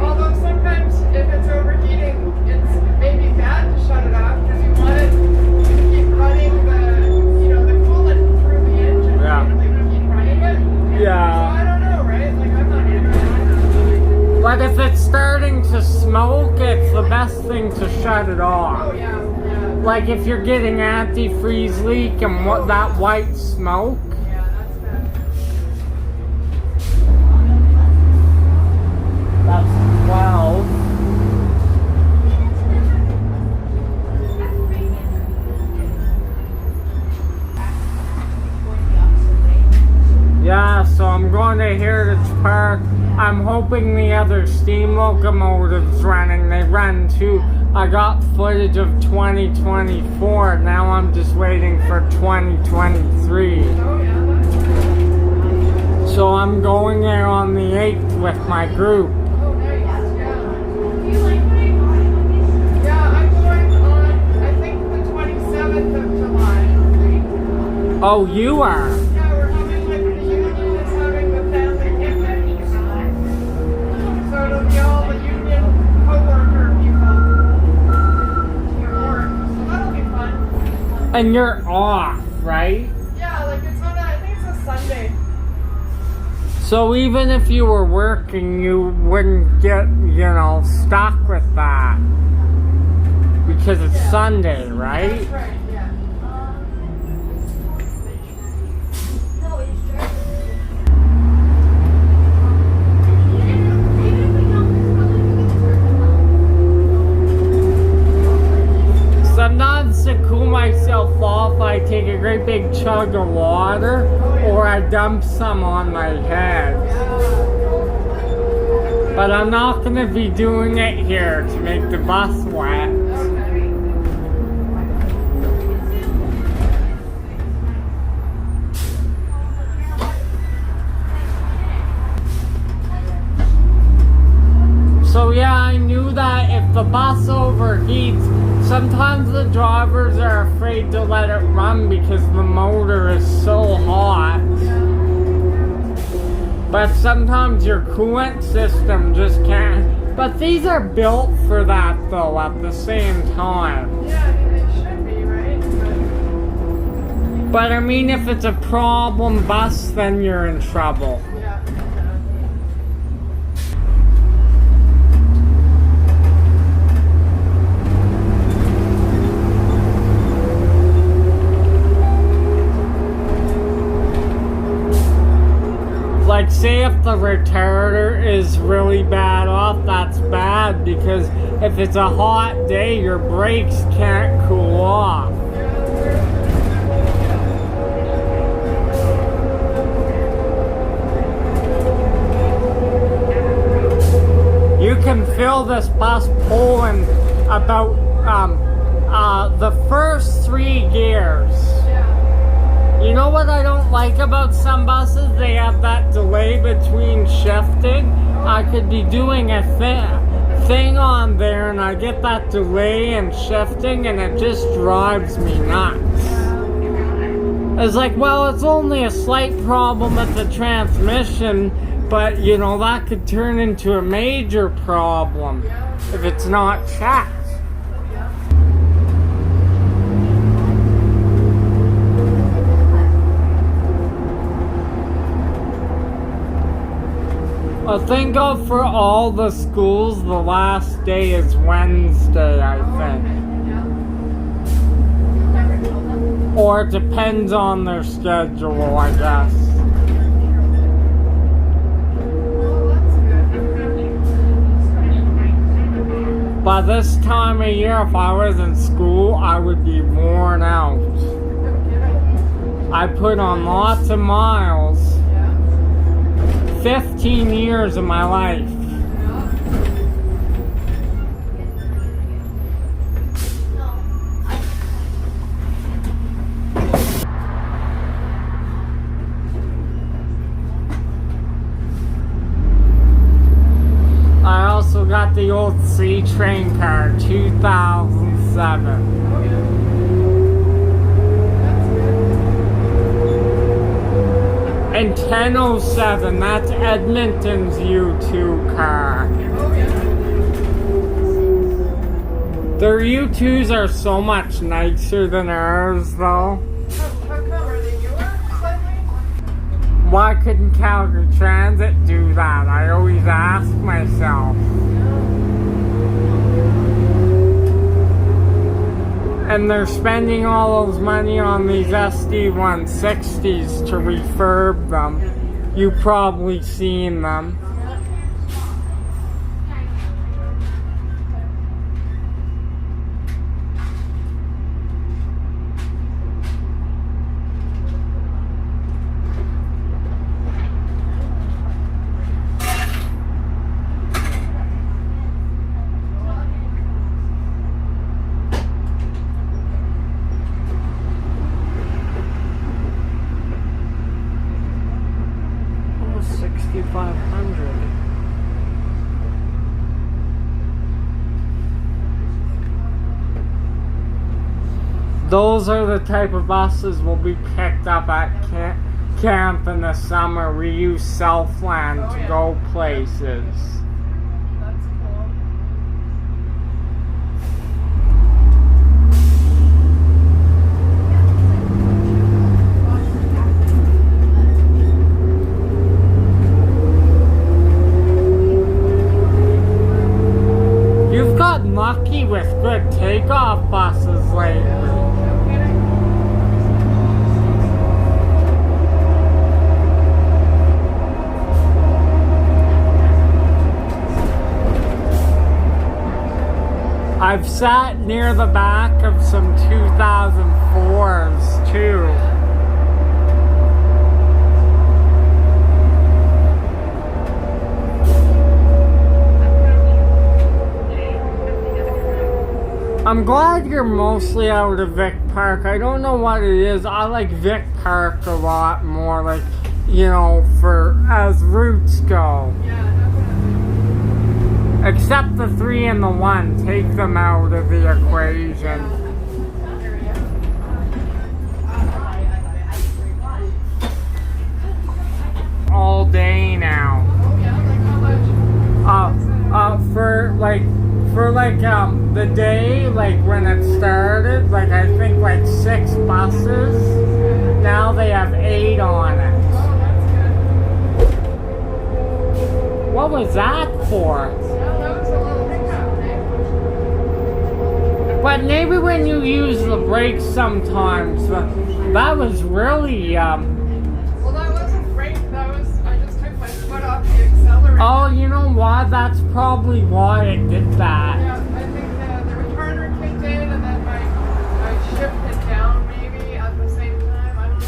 Although sometimes if it's overheating, it's maybe bad to shut it off because you want it to keep running the coolant through the engine. Yeah. Like keep running it. So Yeah. I don't know, right? Like I'm not sure. But if it's starting to smoke, it's the best thing to shut it Oh off. yeah. Like if you're getting antifreeze leak and what that white smoke. Yeah, that's bad. That's 12. Yeah, so I'm going to Heritage Park. I'm hoping the other steam locomotive's running. They run too. I got footage of 2024. Now I'm just waiting for 2023. Oh yeah, that's good. So I'm going there on the 8th with my group. Oh nice, yeah. Yeah, I'm going on I think the 27th of July. Oh, you are? Yeah, we're having like the union is having the family picnic. So it'll be all the union co-worker people here work. So that'll be fun. And you're off, right? Yeah, like it's on I think it's a Sunday. So even if you were working, you wouldn't get, stuck with that. Because it's Sunday, right? That's right, yeah. Sometimes to cool myself off, I take a great big chug of water, or I dump some on my head. But I'm not going to be doing it here to make the bus wet. Okay. sometimes the drivers are afraid to let it run because the motor is so hot. But sometimes your coolant system just can't. But these are built for that though at the same time. Yeah, I mean, they should be, right? But I mean, if it's a problem bus, then you're in trouble. Yeah. Like, say if the retarder is really bad off, that's bad because if it's a hot day, your brakes can't cool off. You can feel this bus pulling about the first 3 gears. You know what I don't like about some buses? They have that delay between shifting. I could be doing a thing on there and I get that delay and shifting and it just drives me nuts. It's like, well, it's only a slight problem with the transmission, but you know, that could turn into a major problem if it's not checked. Well, thank God for all the schools, the last day is Wednesday, I think. Or it depends on their schedule, I guess. By this time of year, if I was in school, I would be worn out. I put on lots of miles. 15 years of my life. I also got the old C-Train car, 2007. And 1007, that's Edmonton's U2 car. Their U2s are so much nicer than ours, though. How come? Are they newer slightly? Why couldn't Calgary Transit do that? I always ask myself. And they're spending all those money on these SD160s to refurb them. You've probably seen them. Those are the type of buses will be picked up at camp in the summer. We use Southland to go places. That's cool. You've gotten lucky with good takeoff buses lately. I've sat near the back of some 2004s too. I'm glad you're mostly out of Vic Park. I don't know what it is. I like Vic Park a lot more, like, you know, for as routes go. Yeah, definitely. Except the 3 and the 1. Take them out of the equation. All day now. Oh yeah, like how much? For the day, like when it started, like I think like 6 buses. Now they have 8 on it. Oh, that's good. What was that for? Well, that was a little hiccup, eh? But maybe when you use the brakes sometimes, that was really Well, that wasn't brake. That was, I just took my foot off the accelerator. Oh, you know what? That's probably why it did that. Yeah, I think the retarder kicked in and then I shifted down maybe at the same time. I don't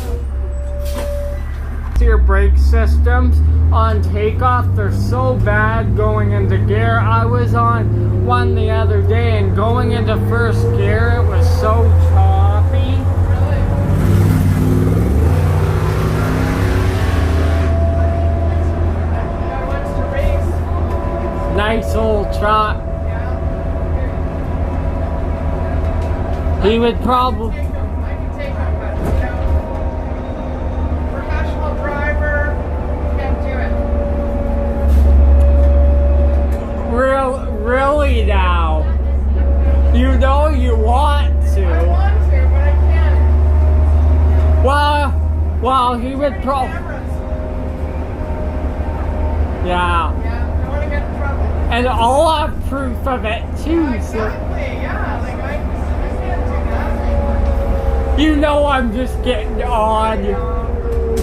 know. Your brake systems on takeoff, they're so bad going into gear. I was on one the other day and going into first gear, it was so choppy. Really? I went to race. Nice old truck. Yeah. He would probably... I can take him, but you know, professional driver can't do it. Really now. You know you want I to. want to, but I can't. Well, he would probably... Cameras. Yeah. Yeah, I don't want to get in trouble. And I'll have proof of it too, so... Exactly, yeah. Like I can't do that. You know I'm just getting on.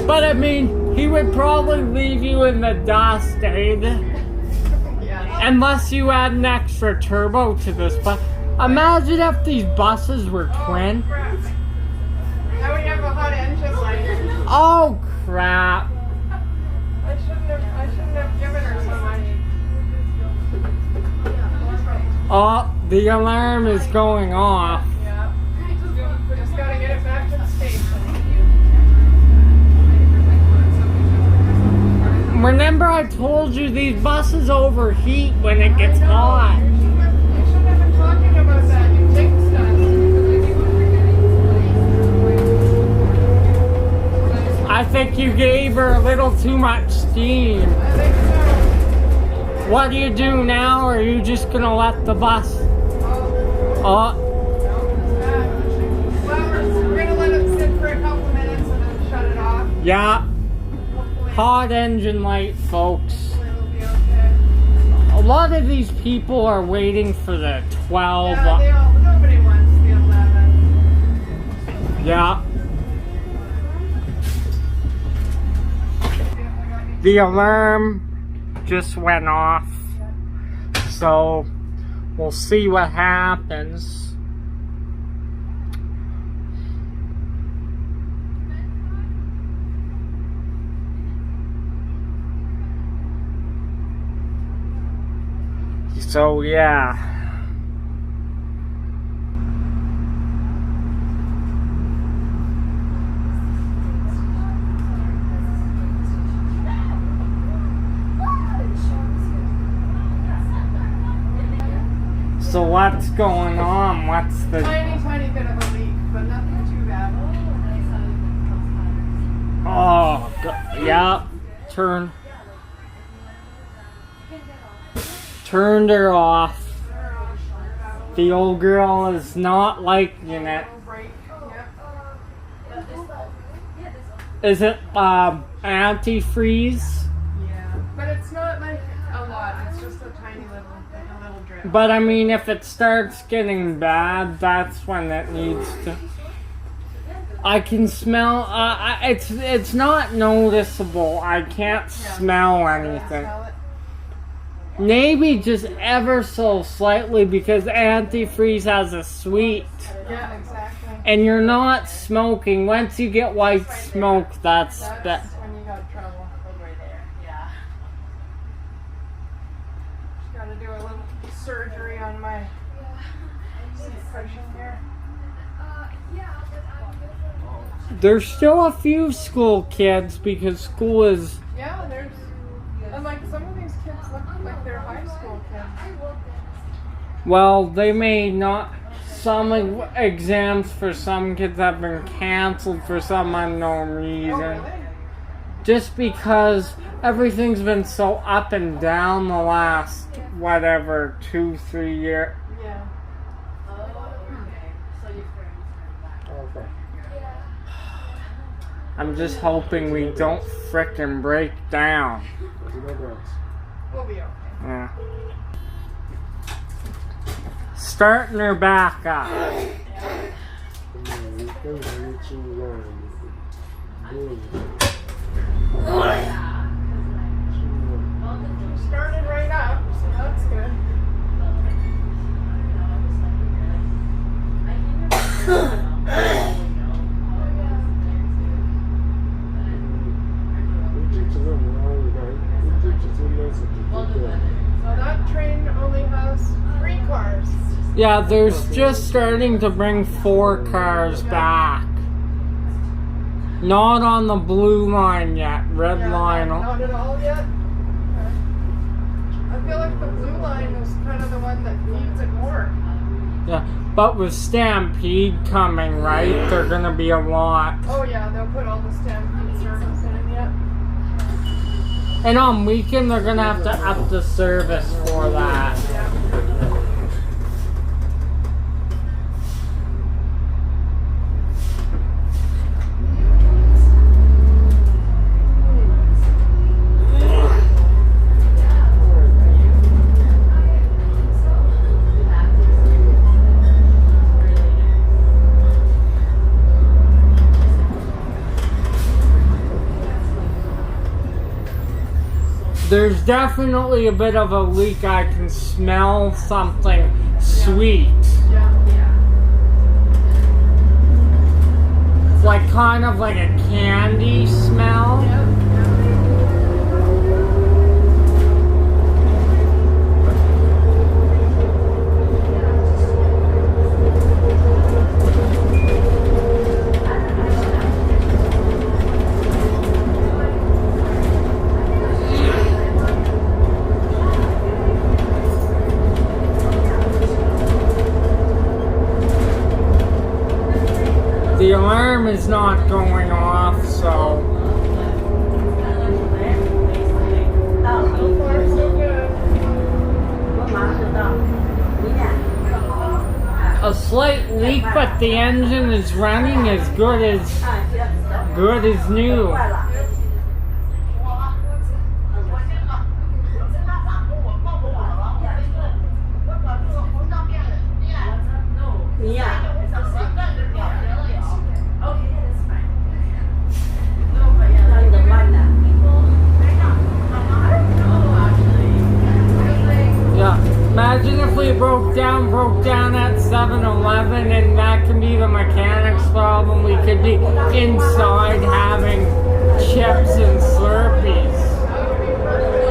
But I mean, he would probably leave you in the dust, eh? Yeah. Unless you add an extra turbo to this. But imagine if these buses were twin. Crap. Now we have a hot engine light. Oh crap. I shouldn't have given her so much. Oh, the alarm is going off. Yeah. Just gotta get it back to the station. Remember I told you these buses overheat when it gets hot. You shouldn't have been talking about that. You jinxed us. I think you gave her a little too much steam. I think so. What do you do now? Or are you just gonna let the bus? Oh, well, we're gonna let it sit for a couple minutes and then shut it off. Yeah. Hopefully, Hot engine light, folks. it'll be okay. A lot of these people are waiting for the 12. Yeah, nobody wants the 11. Yeah. The alarm just went off. So we'll see what happens. So yeah. So what's going on? What's the... Tiny bit of a leak, but nothing too bad. Oh, yeah. Turned her off. The old girl is not liking it. Break. Yep. Is it antifreeze? Yeah, but it's not like a lot. It's just a tiny little drip. But I mean, if it starts getting bad, that's when it needs to. I can smell. It's not noticeable. I can't smell anything. Smell it. Maybe just ever so slightly because antifreeze has a sweet. Yeah, exactly. And you're not smoking. Once you get white smoke, that's That's when you got trouble. Right there. Yeah. Just gotta do a little surgery on my seat cushion here. There's still a few school kids because school is... Yeah, and like some of these kids look like they're high school Well, they may not. Some exams for some kids have been canceled for some unknown reason. Oh, really? Just because everything's been so up and down the last, whatever, 2-3 years. Yeah. Okay. I'm just hoping we don't frickin' break down. We'll be okay. Yeah. Starting her back up. Started right up, so that's good. So that train only has 3 cars. Yeah, there's just starting to bring 4 cars back. Not on the blue line yet. Red line. Not at all yet? Okay. I feel like the blue line is kind of the one that needs it more. Yeah, but with Stampede coming, right? They're gonna be a lot. Oh yeah, they'll put all the Stampede service in yet. And on weekend, they're gonna have to up the service for that. Yeah. There's definitely a bit of a leak. I can smell something sweet. Like kind of like a candy smell. The alarm is not going off, so So far, so good. a slight leak, but the engine is running as good as new. Imagine if we broke down at 7-Eleven, and that can be the mechanic's problem. We could be inside having chips and Slurpees. That would be perfect.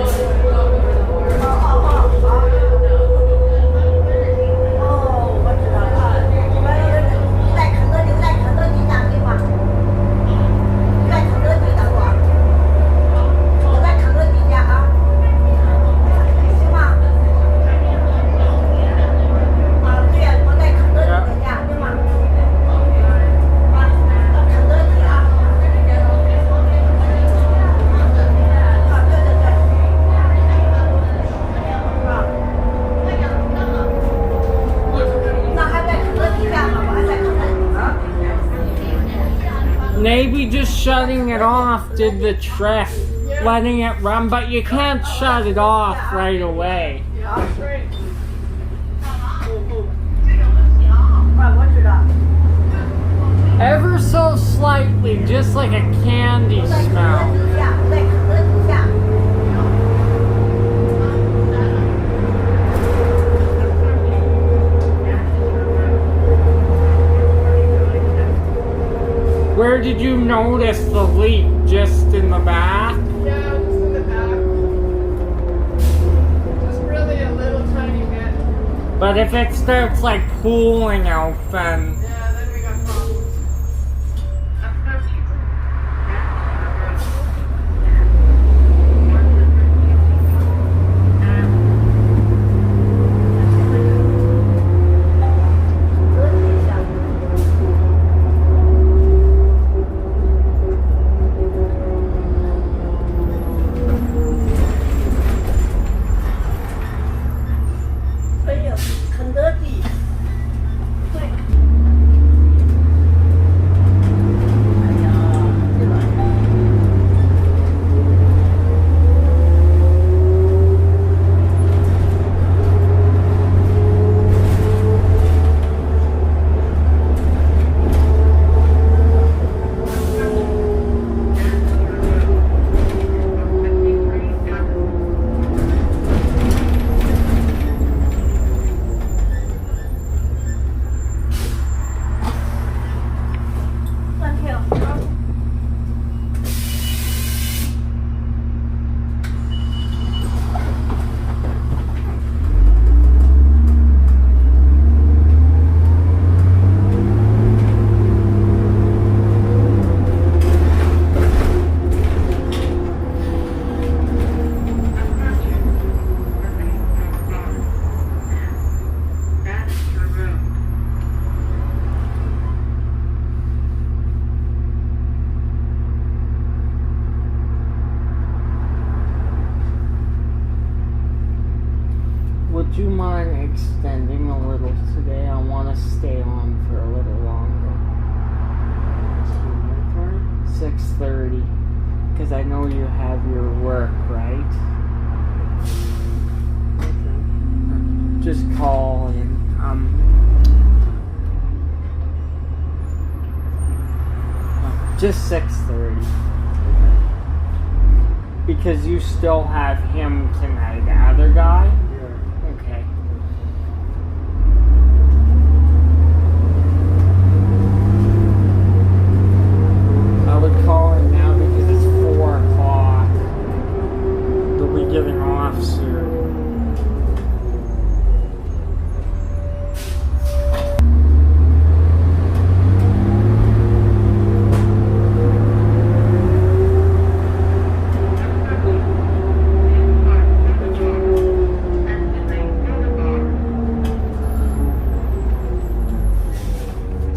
Maybe just shutting it off did the trick, letting it run, but you can't shut it off right away. Yeah, that's right. Ever so slightly, just like a candy smell. Where did you notice the leak? Just in the back? Yeah, just in the back. Just really a little tiny bit. But if it starts like cooling out, then Yeah, then we got problems. extending a little today. I want to stay on for a little longer. 6:30. Because I know you have your work, right? Just call and just 6:30. Because you still have him tonight, the other guy? Yeah. Okay. I would call him now because it's 4 o'clock. They'll be getting off soon.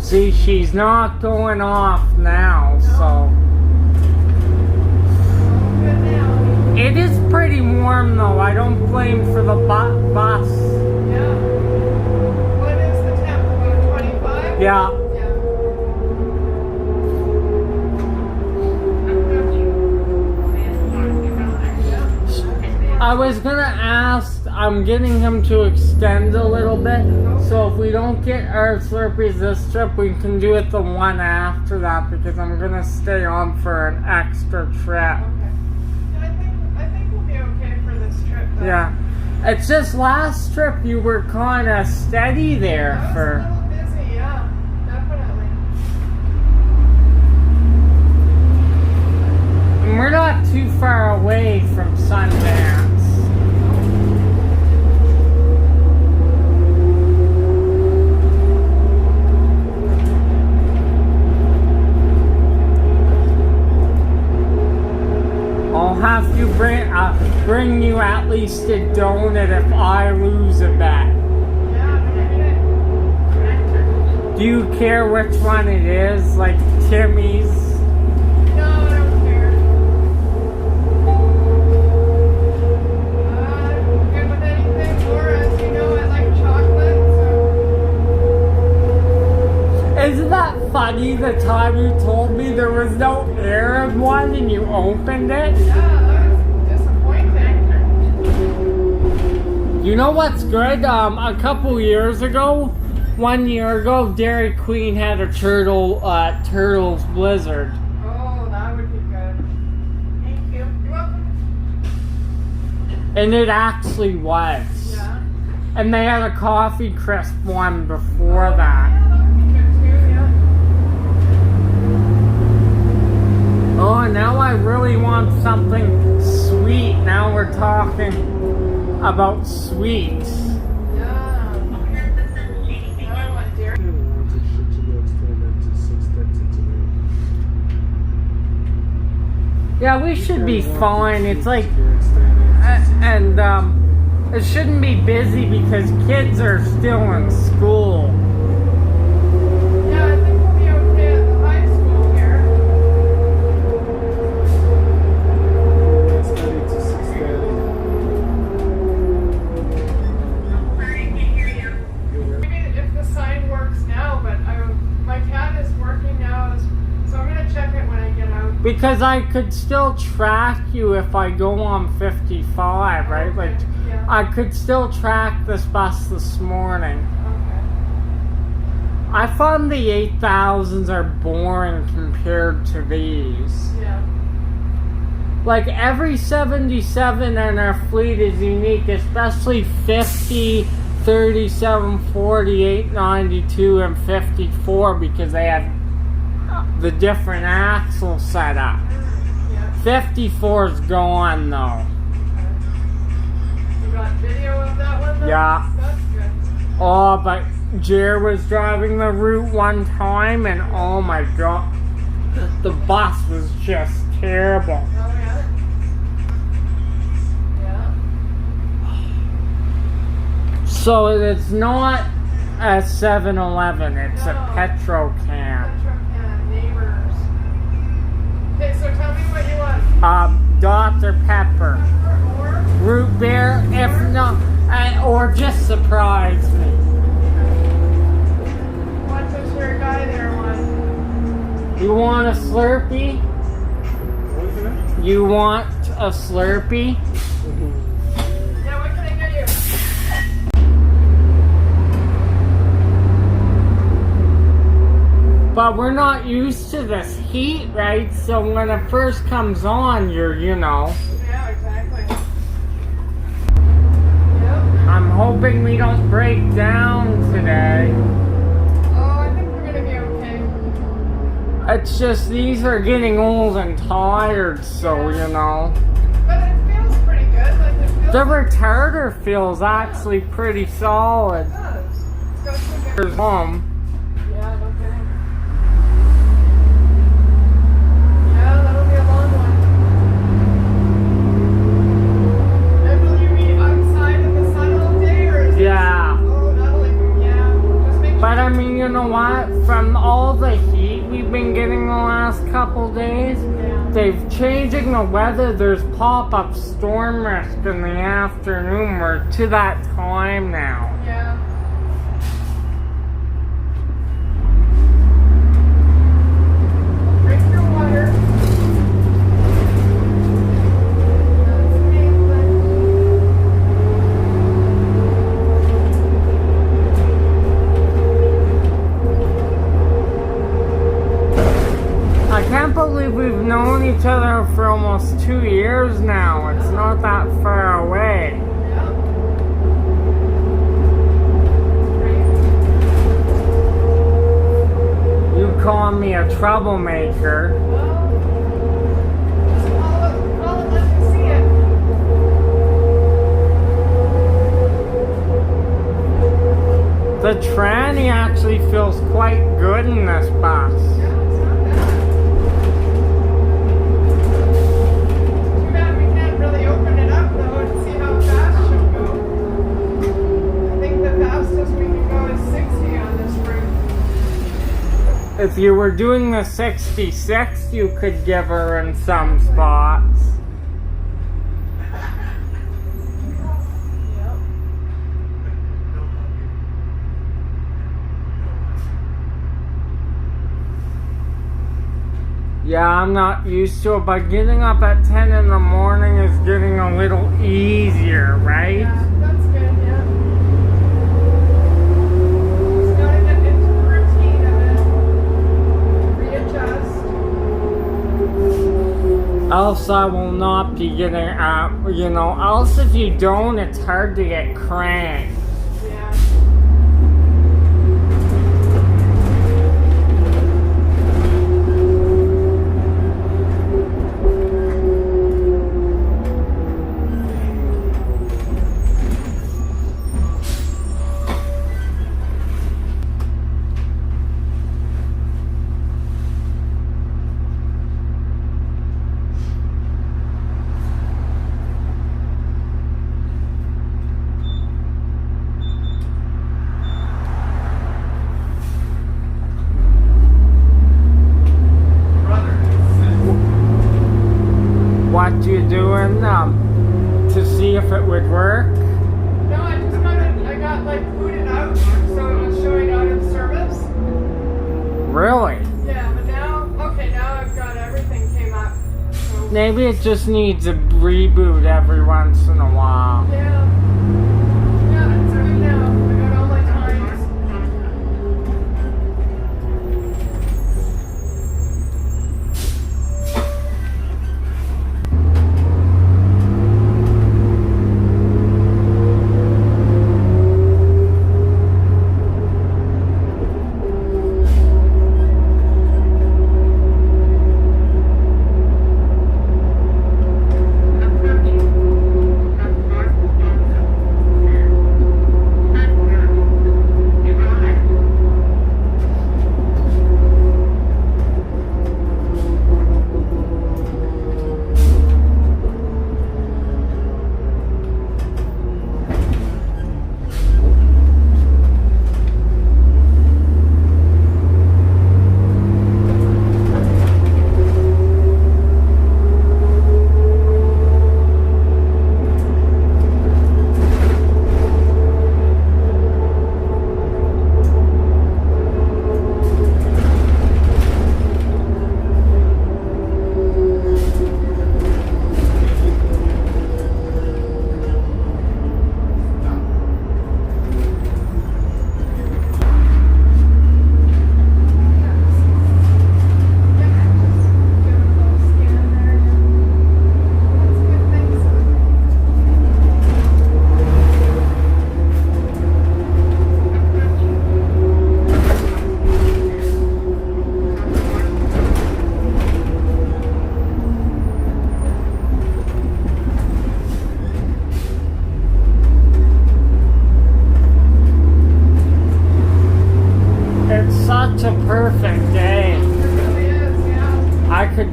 See, she's not going off now, so. It is pretty warm though. I don't blame for the bus. Yeah. What is the temp? About 25? Yeah. I was gonna ask, I'm getting him to extend a little bit, so if we don't get our Slurpees this trip, we can do it the one after that, because I'm gonna stay on for an extra trip. Okay. I think we'll be okay for this trip though. Yeah. It's just last trip you were kind of steady there I was for. a little busy, yeah. Definitely. And we're not too far away from Sundance. I'll have to bring you at least a donut if I lose a bet. Yeah, Do you care which one it is? Like Timmy's? no, I don't care. I'm good with anything, or as you know, I like chocolate, so. Isn't that funny the time you told me there was no air in one and you opened it? Yeah, that was disappointing. You know what's good? A couple years ago, 1 year ago, Dairy Queen had a turtles blizzard. Oh, that would be good. Thank you. You're welcome. And it actually was. Yeah. And they had a coffee crisp one before that. Yeah, that would be good too, yeah. Oh, now I really want something sweet. Now we're talking about sweets. Yeah. Now I want dairy. Yeah, we should be fine. It's like, and it shouldn't be busy because kids are still in school. Yeah, I think we'll be okay at the high school here. Maybe if the sign works now, but my cat is working now, so I'm gonna check it when I get out. Because I could still track you if I go on 55, right? Okay, Like, yeah. I could still track this bus this morning. Okay. I found the 8000s are boring compared to these. Yeah. Like, every 77 in our fleet is unique, especially 50, 37, 48, 92, and 54, because they have the different axle setup. Yeah. 54's gone, though. You got video of that one though? Yeah. That's good. Oh, but Jer was driving the route one time, and oh my god, the bus was just terrible. Oh yeah? Yeah. So it's not a 7-Eleven, it's a No. Petro can. Petrocan neighbors. Okay, so tell me what you want. Dr. Pepper. Or Root beer, if not, or just surprise me. What does your guy there want? You want a Slurpee? What is it? You want a Slurpee? Yeah, what can I get you? But we're not used to this heat, right? So when it first comes on, you're, you know. Yeah, exactly. Yep. I'm hoping we don't break down today. Oh, I think we're gonna be okay. It's just these are getting old and tired, so you know. But it feels pretty good. Like it feels. The retarder feels actually pretty solid. It does. It's got some good. Here's home. Yeah, no kidding. Yeah, that'll be a long one. And will you be outside in the sun all day, or is it? Yeah. Oh, that'll even, yeah. Just make sure. But I mean, you know what? From all the heat we've been getting the last couple days, Yeah. they've changing the weather. There's pop-up storm risk in the afternoon. We're to that time now. Yeah. Drink your water. That's the main thing. I can't believe we've known each other for almost 2 years now. It's not that far away. Yeah. Crazy. You call me a troublemaker. Well, just call it let me see it. The tranny actually feels quite good in this bus. Yeah, it's not bad. Too bad we can't really open it up though and see how fast she'll go. I think the fastest we can go is 60 on this route. If you were doing the 66, you could give her in some spots. Yep. Yeah, I'm not used to it, but getting up at 10 in the morning is getting a little easier, right? Yeah, that's good, yeah. Just gotta get into the routine of it. Readjust. Else I will not be getting up, you know, else if you don't, it's hard to get cranked. Yeah. What you doing to see if it would work? No, I got like booted out, so it was showing out of service. Really? Yeah, but now I've got everything came up. So, Maybe it just needs a reboot every once in a while. yeah. Yeah, it's good now. I got all my times.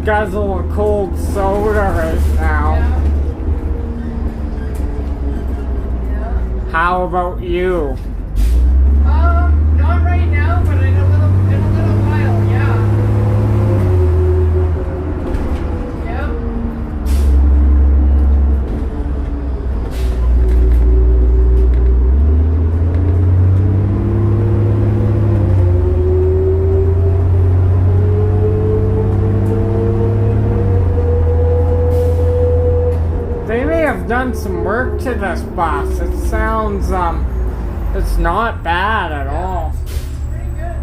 guzzle a cold soda right now. Yeah. How about you? Not right now, but in a little while, yeah. Yep. They may have done some work to this bus. It sounds, it's not bad at all. Pretty good.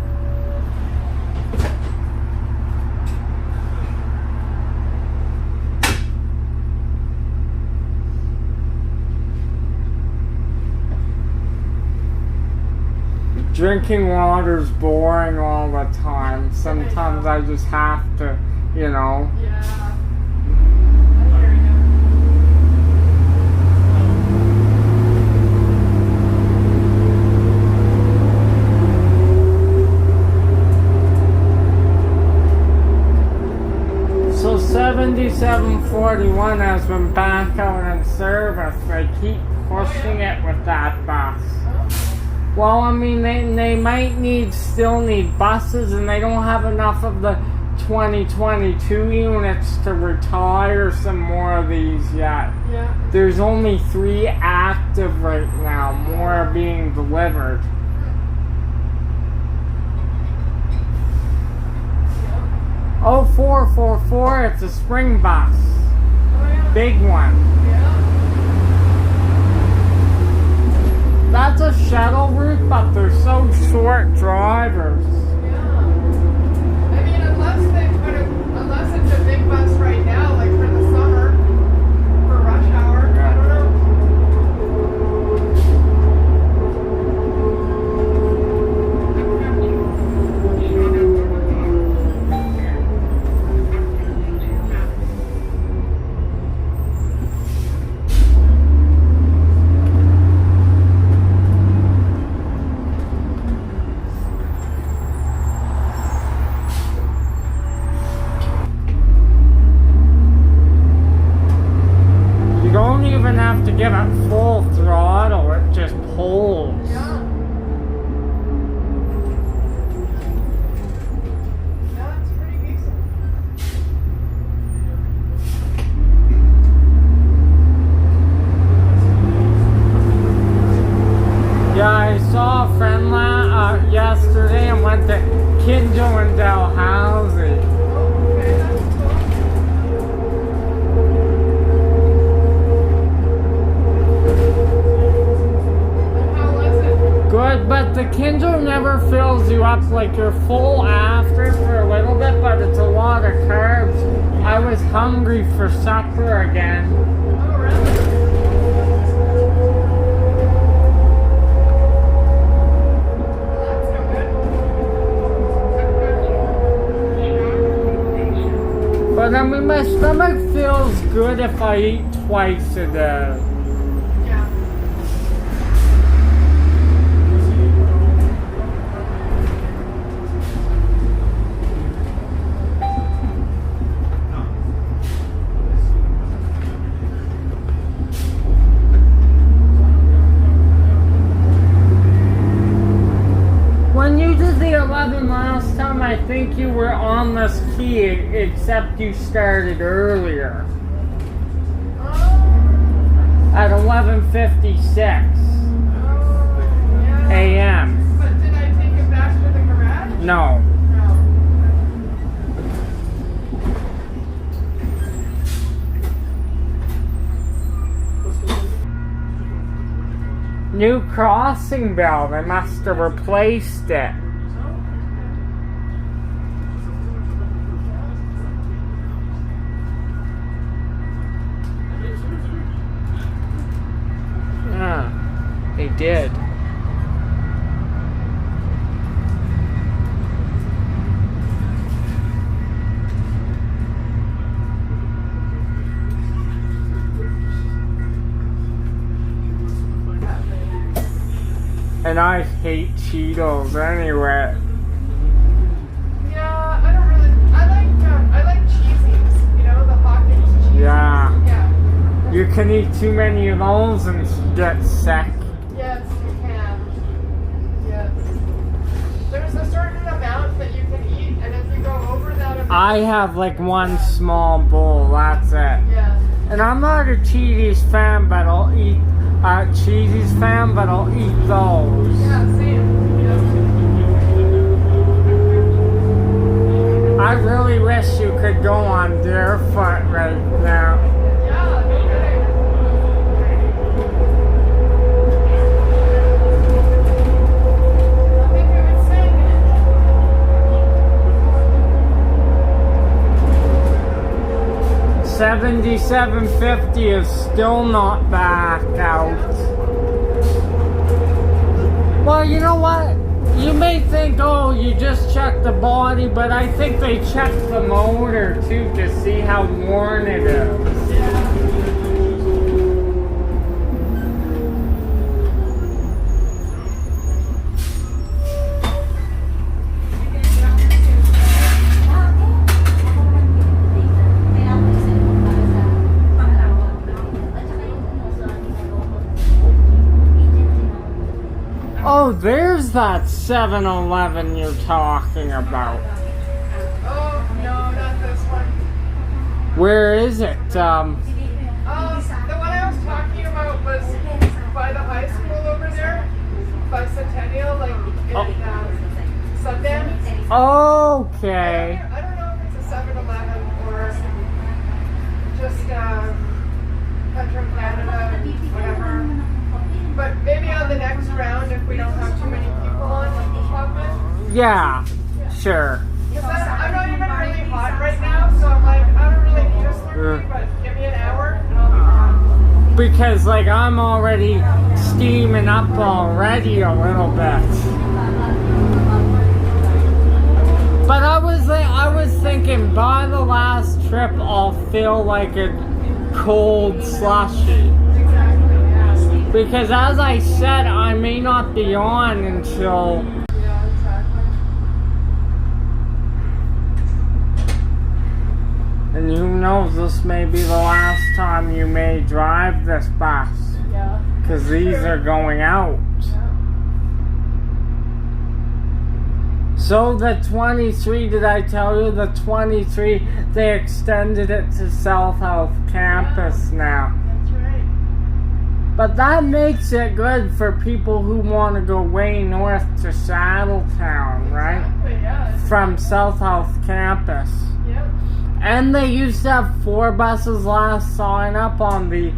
Drinking water's boring all the time. Sometimes I just have to, you know. Yeah. I hear you. So 7741 has been back out in service. They keep pushing it with that bus. Well, I mean, they might still need buses, and they don't have enough of the 2022 units to retire some more of these yet. Yeah. There's only 3 active right now. More are being delivered. Oh, 444, it's a spring bus. Oh, yeah. Big one. Yeah. That's a shuttle route, but they're so short drivers. Yeah. I mean, unless it's a big bus right now, like for the summer, for rush hour, I don't know. You don't even have to give it full throttle, it just pulls. Yeah. Yeah, it's pretty decent. Yeah, I saw a friend yesterday and went to Kinjo and Dalhousie. Oh, okay, that's cool. And how was it? Good, but the Kinjo never fills you up. Like, you're full after for a little bit, but it's a lot of carbs. I was hungry for supper again. Oh, really? Well, that's no good. But I mean, my stomach feels good if I eat twice a day. Yeah. When you did the 11 last time, I think you were on this key, except you started earlier. At 11:56 Yeah. a.m. But did I take it back to the garage? No. No. New crossing bell. They must have replaced it. Yeah, they did. And I hate Cheetos anyway. Yeah, I don't really. I like cheesy. can eat too many of those and get sick. Yes, you can. Yes. There's a certain amount that you can eat, and if you go over that amount... I have like one small bowl, that's it. Yeah. And I'm not a cheese fan, but I'll eat those. Yeah, same. I really wish you could go on barefoot right now. Yeah, no kidding. I think we would sing. $77.50 is still not back out. Well, you know what? You may think, oh, you just check the body, but I think they check the motor too to see how worn it is. Oh, there's that 7-Eleven you're talking about. Oh, no, not this one. Where is it? The one I was talking about was by the high school over there, by Centennial, like in Sundance. Okay. I don't know if it's a 7-Eleven or just Petro Canada, whatever. But maybe on the next round, if we don't have too many people on, like the Clubman. Yeah, sure. Because I'm not even really hot right now, so I'm like, I don't really need a Slurpee, but give me an hour and I'll be hot. Because like I'm already steaming up already a little bit. But I was thinking by the last trip I'll feel like a cold slushy. Because as I said, I may not be on until... Yeah, exactly. And who knows, this may be the last time you may drive this bus. Yeah. Because these are going out. Yeah. So the 23, did I tell you? The 23, they extended it to South Health Campus now. That's right. But that makes it good for people who want to go way north to Saddletown, right? Exactly, yeah. From South Health Campus. Yep. And they used to have 4 buses last sign up on the,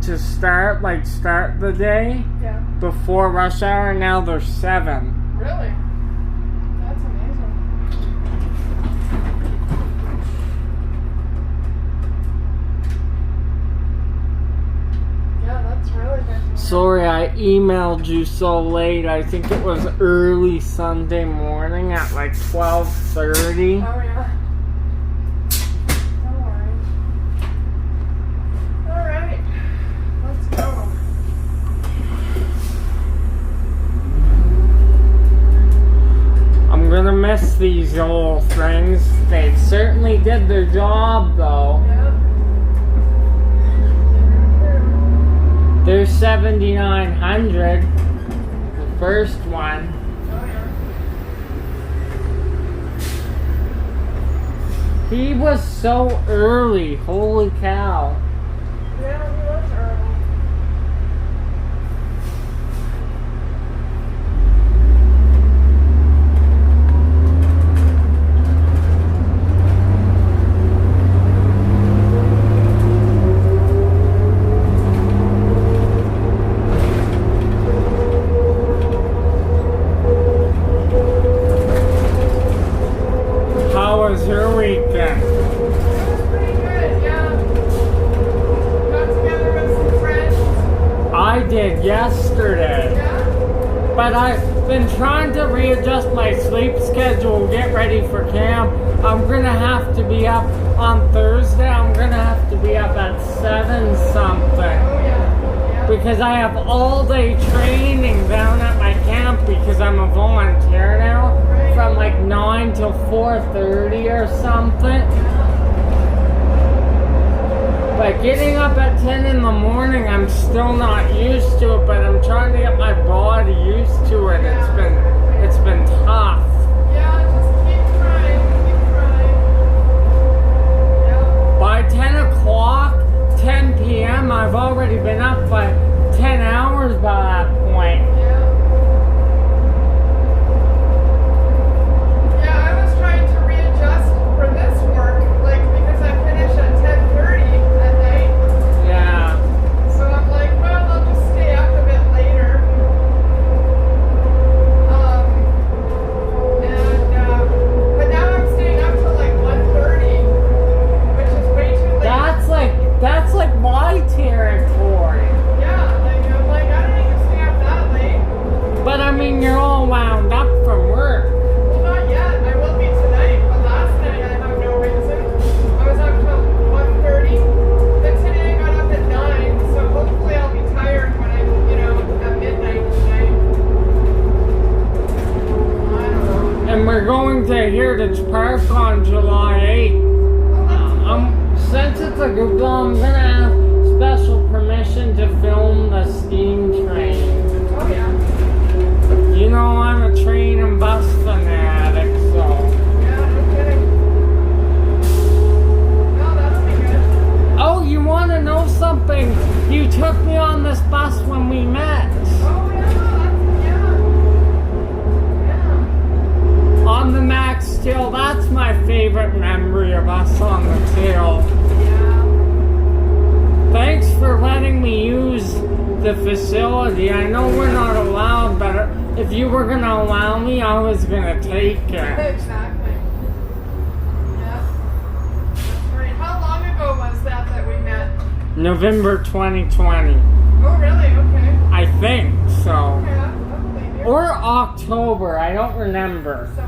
to start the day Yeah. before rush hour, and now there's 7. Really? That's amazing. Yeah, that's really good. Sorry, I emailed you so late. I think it was early Sunday morning at like 12:30. Oh, yeah. No worries. Alright. Let's go. I'm gonna miss these old things. They certainly did their job though. Yep. There's 7,900. The first one. Oh, yeah. He was so early. Holy cow. Yeah, he was early. How was your weekend? It was pretty good, yeah. Got together with some friends. I did yesterday. Yeah. But I've been trying to readjust my sleep schedule, get ready for camp. I'm gonna have to be up on Thursday. I'm gonna have to be up at 7 something. Oh, yeah. Yeah. Because I have all day training down at my camp because I'm a volunteer now. From like 9 till 4:30 or something. But getting up at 10 in the morning, I'm still not used to it, but I'm trying to get my body used to it. It's been tough. Yeah, just keep trying, Yeah. By 10 o'clock, 10 p.m., I've already been up for 10 hours by that point. Yeah, I was trying to readjust for this work, like, because I finish at 10:30 at night. Yeah. So I'm like, well, I'll just stay up a bit later. But now I'm staying up till like 1:30, which is way too late. That's like my territory. Yeah, like, I'm like, I don't need to stay up that late. But I mean, you're all wound up from work. Well, not yet. I will be tonight, but last night I have no reason. I was up till 1:30. Then today I got up at 9, so hopefully I'll be tired when I'm, at midnight tonight. I don't know. And we're going to Heritage Park on July 8th. Since it's a Google, I'm gonna have special permission to film the steam train. Oh, yeah. You know, I'm a train and bus fanatic, so. Yeah, no kidding. No, that'll be good. Oh, you wanna know something? You took me on this bus when we met. Oh, yeah. On the Max Steel, that's my favorite memory of us on the Steel. Thanks for letting me use the facility. I know we're not allowed, but if you were going to allow me, I was going to take it. Exactly. Yeah. That's right. How long ago was that we met? November 2020. Oh, really? Okay. I think so. Yeah, I'll believe you. Or October, I don't remember. So